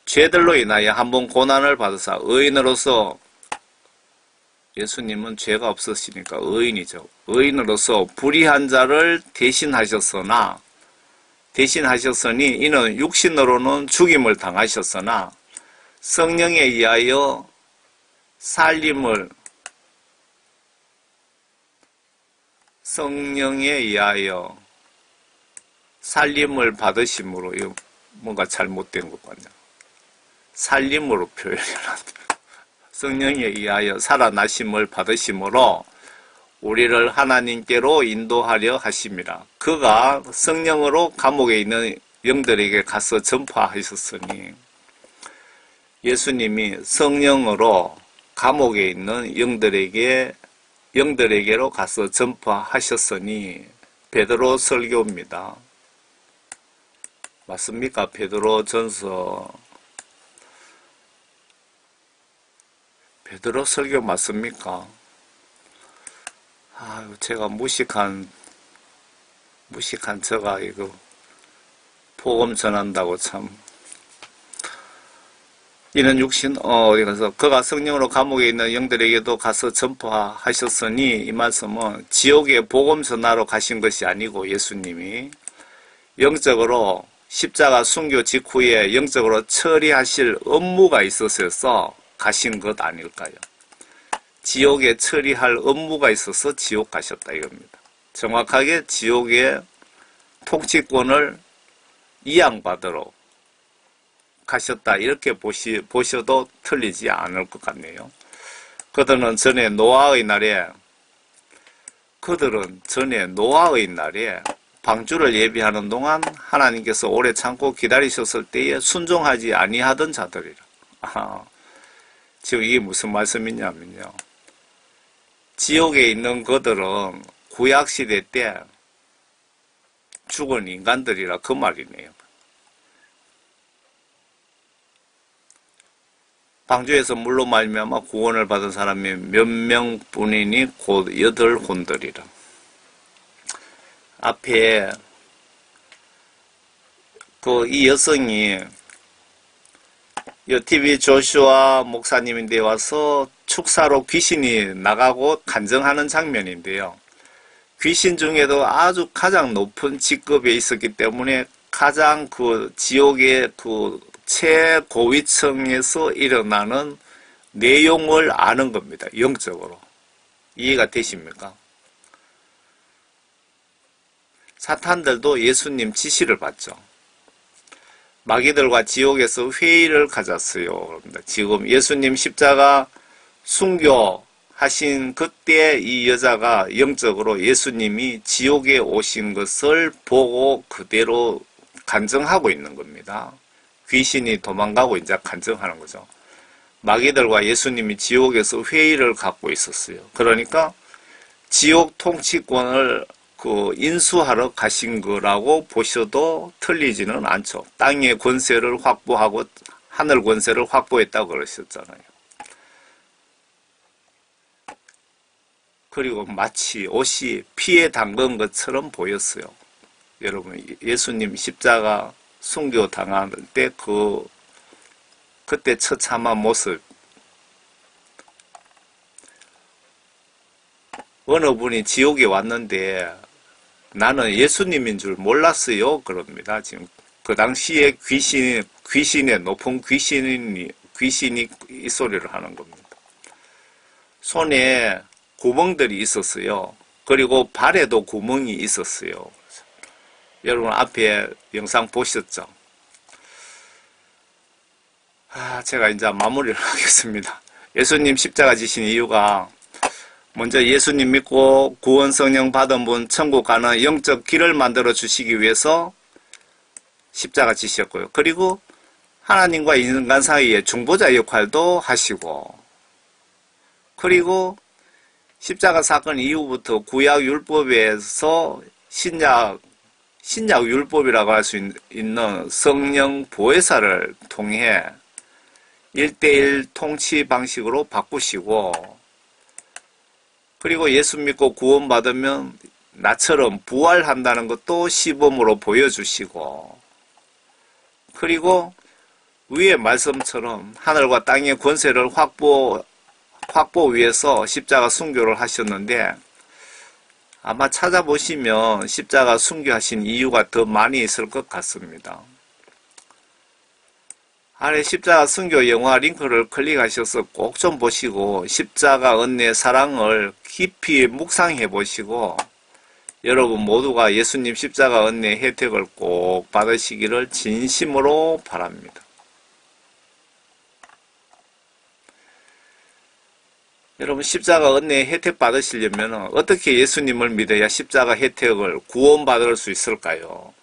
죄들로 인하여 한번 고난을 받으사 의인으로서 예수님은 죄가 없으시니까 의인이죠. 의인으로서 불의한 자를 대신하셨으니 이는 육신으로는 죽임을 당하셨으나 성령에 의하여 살림을 받으심으로, 이거 뭔가 잘못된 것 같네요. 살림으로 표현해놨네요. 성령에 의하여 살아나심을 받으심으로 우리를 하나님께로 인도하려 하심이라. 그가 성령으로 감옥에 있는 영들에게 가서 전파하셨으니, 예수님이 성령으로 감옥에 있는 영들에게로 가서 전파하셨으니 베드로 설교입니다. 맞습니까? 베드로 설교 맞습니까? 제가 무식한 저가 이거 복음 전한다고 참. 이는 육신 어디 가서 그가 성령으로 감옥에 있는 영들에게도 가서 전파하셨으니, 이 말씀은 지옥에 복음 전하러 가신 것이 아니고 예수님이 영적으로 십자가 순교 직후에 영적으로 처리하실 업무가 있어서 가신 것 아닐까요? 지옥에 처리할 업무가 있어서 지옥 가셨다 이겁니다. 정확하게 지옥의 통치권을 이양받으러 가셨다 이렇게 보셔도 틀리지 않을 것 같네요. 그들은 전에 노아의 날에 방주를 예비하는 동안 하나님께서 오래 참고 기다리셨을 때에 순종하지 아니하던 자들이라. 지금 이게 무슨 말씀이냐면요. 지옥에 있는 그들은 구약시대 때 죽은 인간들이라 그 말이네요. 방주에서 물로 말미암아 구원을 받은 사람이 몇 명뿐이니 곧 8혼들이라. 앞에 이 여성이 TV 조슈아 목사님인데 와서 축사로 귀신이 나가고 간증하는 장면인데요. 귀신 중에도 아주 가장 높은 직급에 있었기 때문에 가장 지옥의 최고위층에서 일어나는 내용을 아는 겁니다. 영적으로. 이해가 되십니까? 사탄들도 예수님 지시를 받죠. 마귀들과 지옥에서 회의를 가졌어요. 지금 예수님 십자가 순교하신 그때 이 여자가 영적으로 예수님이 지옥에 오신 것을 보고 그대로 간증하고 있는 겁니다. 귀신이 도망가고 이제 간증하는 거죠. 마귀들과 예수님이 지옥에서 회의를 갖고 있었어요. 그러니까 지옥 통치권을 인수하러 가신 거라고 보셔도 틀리지는 않죠. 땅의 권세를 확보하고 하늘 권세를 확보했다고 그러셨잖아요. 그리고 마치 옷이 피에 담근 것처럼 보였어요. 여러분, 예수님 십자가 순교 당할 때 그때 처참한 모습. 어느 분이 지옥에 왔는데 나는 예수님인 줄 몰랐어요. 그럽니다. 지금 그 당시에 귀신의 높은 귀신이 이 소리를 하는 겁니다. 손에 구멍들이 있었어요. 그리고 발에도 구멍이 있었어요. 여러분 앞에 영상 보셨죠? 제가 이제 마무리를 하겠습니다. 예수님 십자가 지신 이유가 먼저 예수님 믿고 구원 성령 받은 분 천국 가는 영적 길을 만들어 주시기 위해서 십자가 지셨고요. 그리고 하나님과 인간 사이의 중보자 역할도 하시고, 그리고 십자가 사건 이후부터 구약 율법에서 신약 율법이라고 할 수 있는 성령 보혜사를 통해 1:1 통치 방식으로 바꾸시고, 그리고 예수 믿고 구원받으면 나처럼 부활한다는 것도 시범으로 보여주시고, 그리고 위의 말씀처럼 하늘과 땅의 권세를 확보 위해서 십자가 순교를 하셨는데, 아마 찾아보시면 십자가 순교하신 이유가 더 많이 있을 것 같습니다. 아래 십자가 순교 영화 링크를 클릭하셔서 꼭 좀 보시고 십자가 은혜 사랑을 깊이 묵상해 보시고 여러분 모두가 예수님 십자가 은혜 혜택을 꼭 받으시기를 진심으로 바랍니다. 여러분 십자가 은혜 혜택 받으시려면 어떻게 예수님을 믿어야 십자가 혜택을 구원받을 수 있을까요?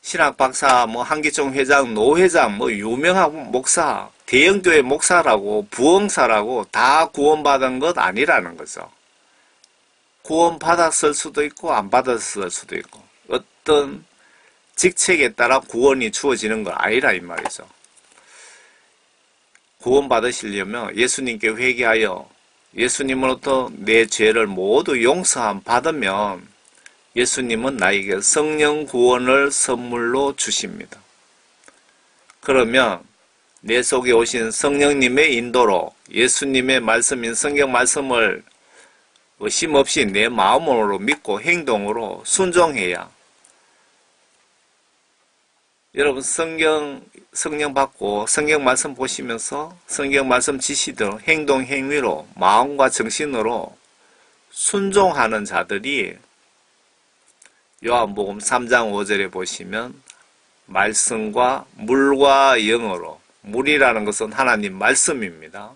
신학 박사, 한기총 회장, 노 회장, 유명한 목사, 대형교회 목사라고, 부흥사라고 다 구원받은 것 아니라는 거죠. 구원받았을 수도 있고, 안 받았을 수도 있고, 어떤 직책에 따라 구원이 주어지는 건 아니라 이 말이죠. 구원받으시려면 예수님께 회개하여 예수님으로부터 내 죄를 모두 용서함 받으면 예수님은 나에게 성령 구원을 선물로 주십니다. 그러면 내 속에 오신 성령님의 인도로 예수님의 말씀인 성경 말씀을 의심 없이 내 마음으로 믿고 행동으로 순종해야 여러분 성령 받고 성경 말씀 보시면서 성경 말씀 지시대로 행동 행위로 마음과 정신으로 순종하는 자들이 요한복음 3장 5절에 보시면 말씀과 물과 영으로, 물이라는 것은 하나님 말씀입니다.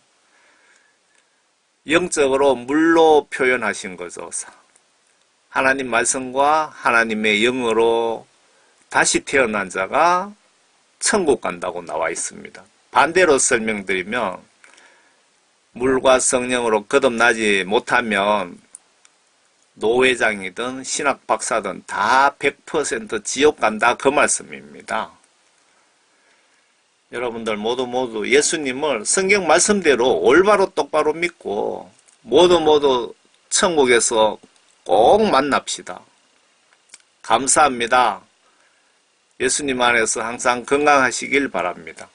영적으로 물로 표현하신 거죠. 하나님 말씀과 하나님의 영으로 다시 태어난 자가 천국 간다고 나와 있습니다. 반대로 설명드리면 물과 성령으로 거듭나지 못하면 노회장이든 신학 박사든 다 100% 지옥 간다, 그 말씀입니다. 여러분들 모두 예수님을 성경 말씀대로 올바로 똑바로 믿고 모두 천국에서 꼭 만납시다. 감사합니다. 예수님 안에서 항상 건강하시길 바랍니다.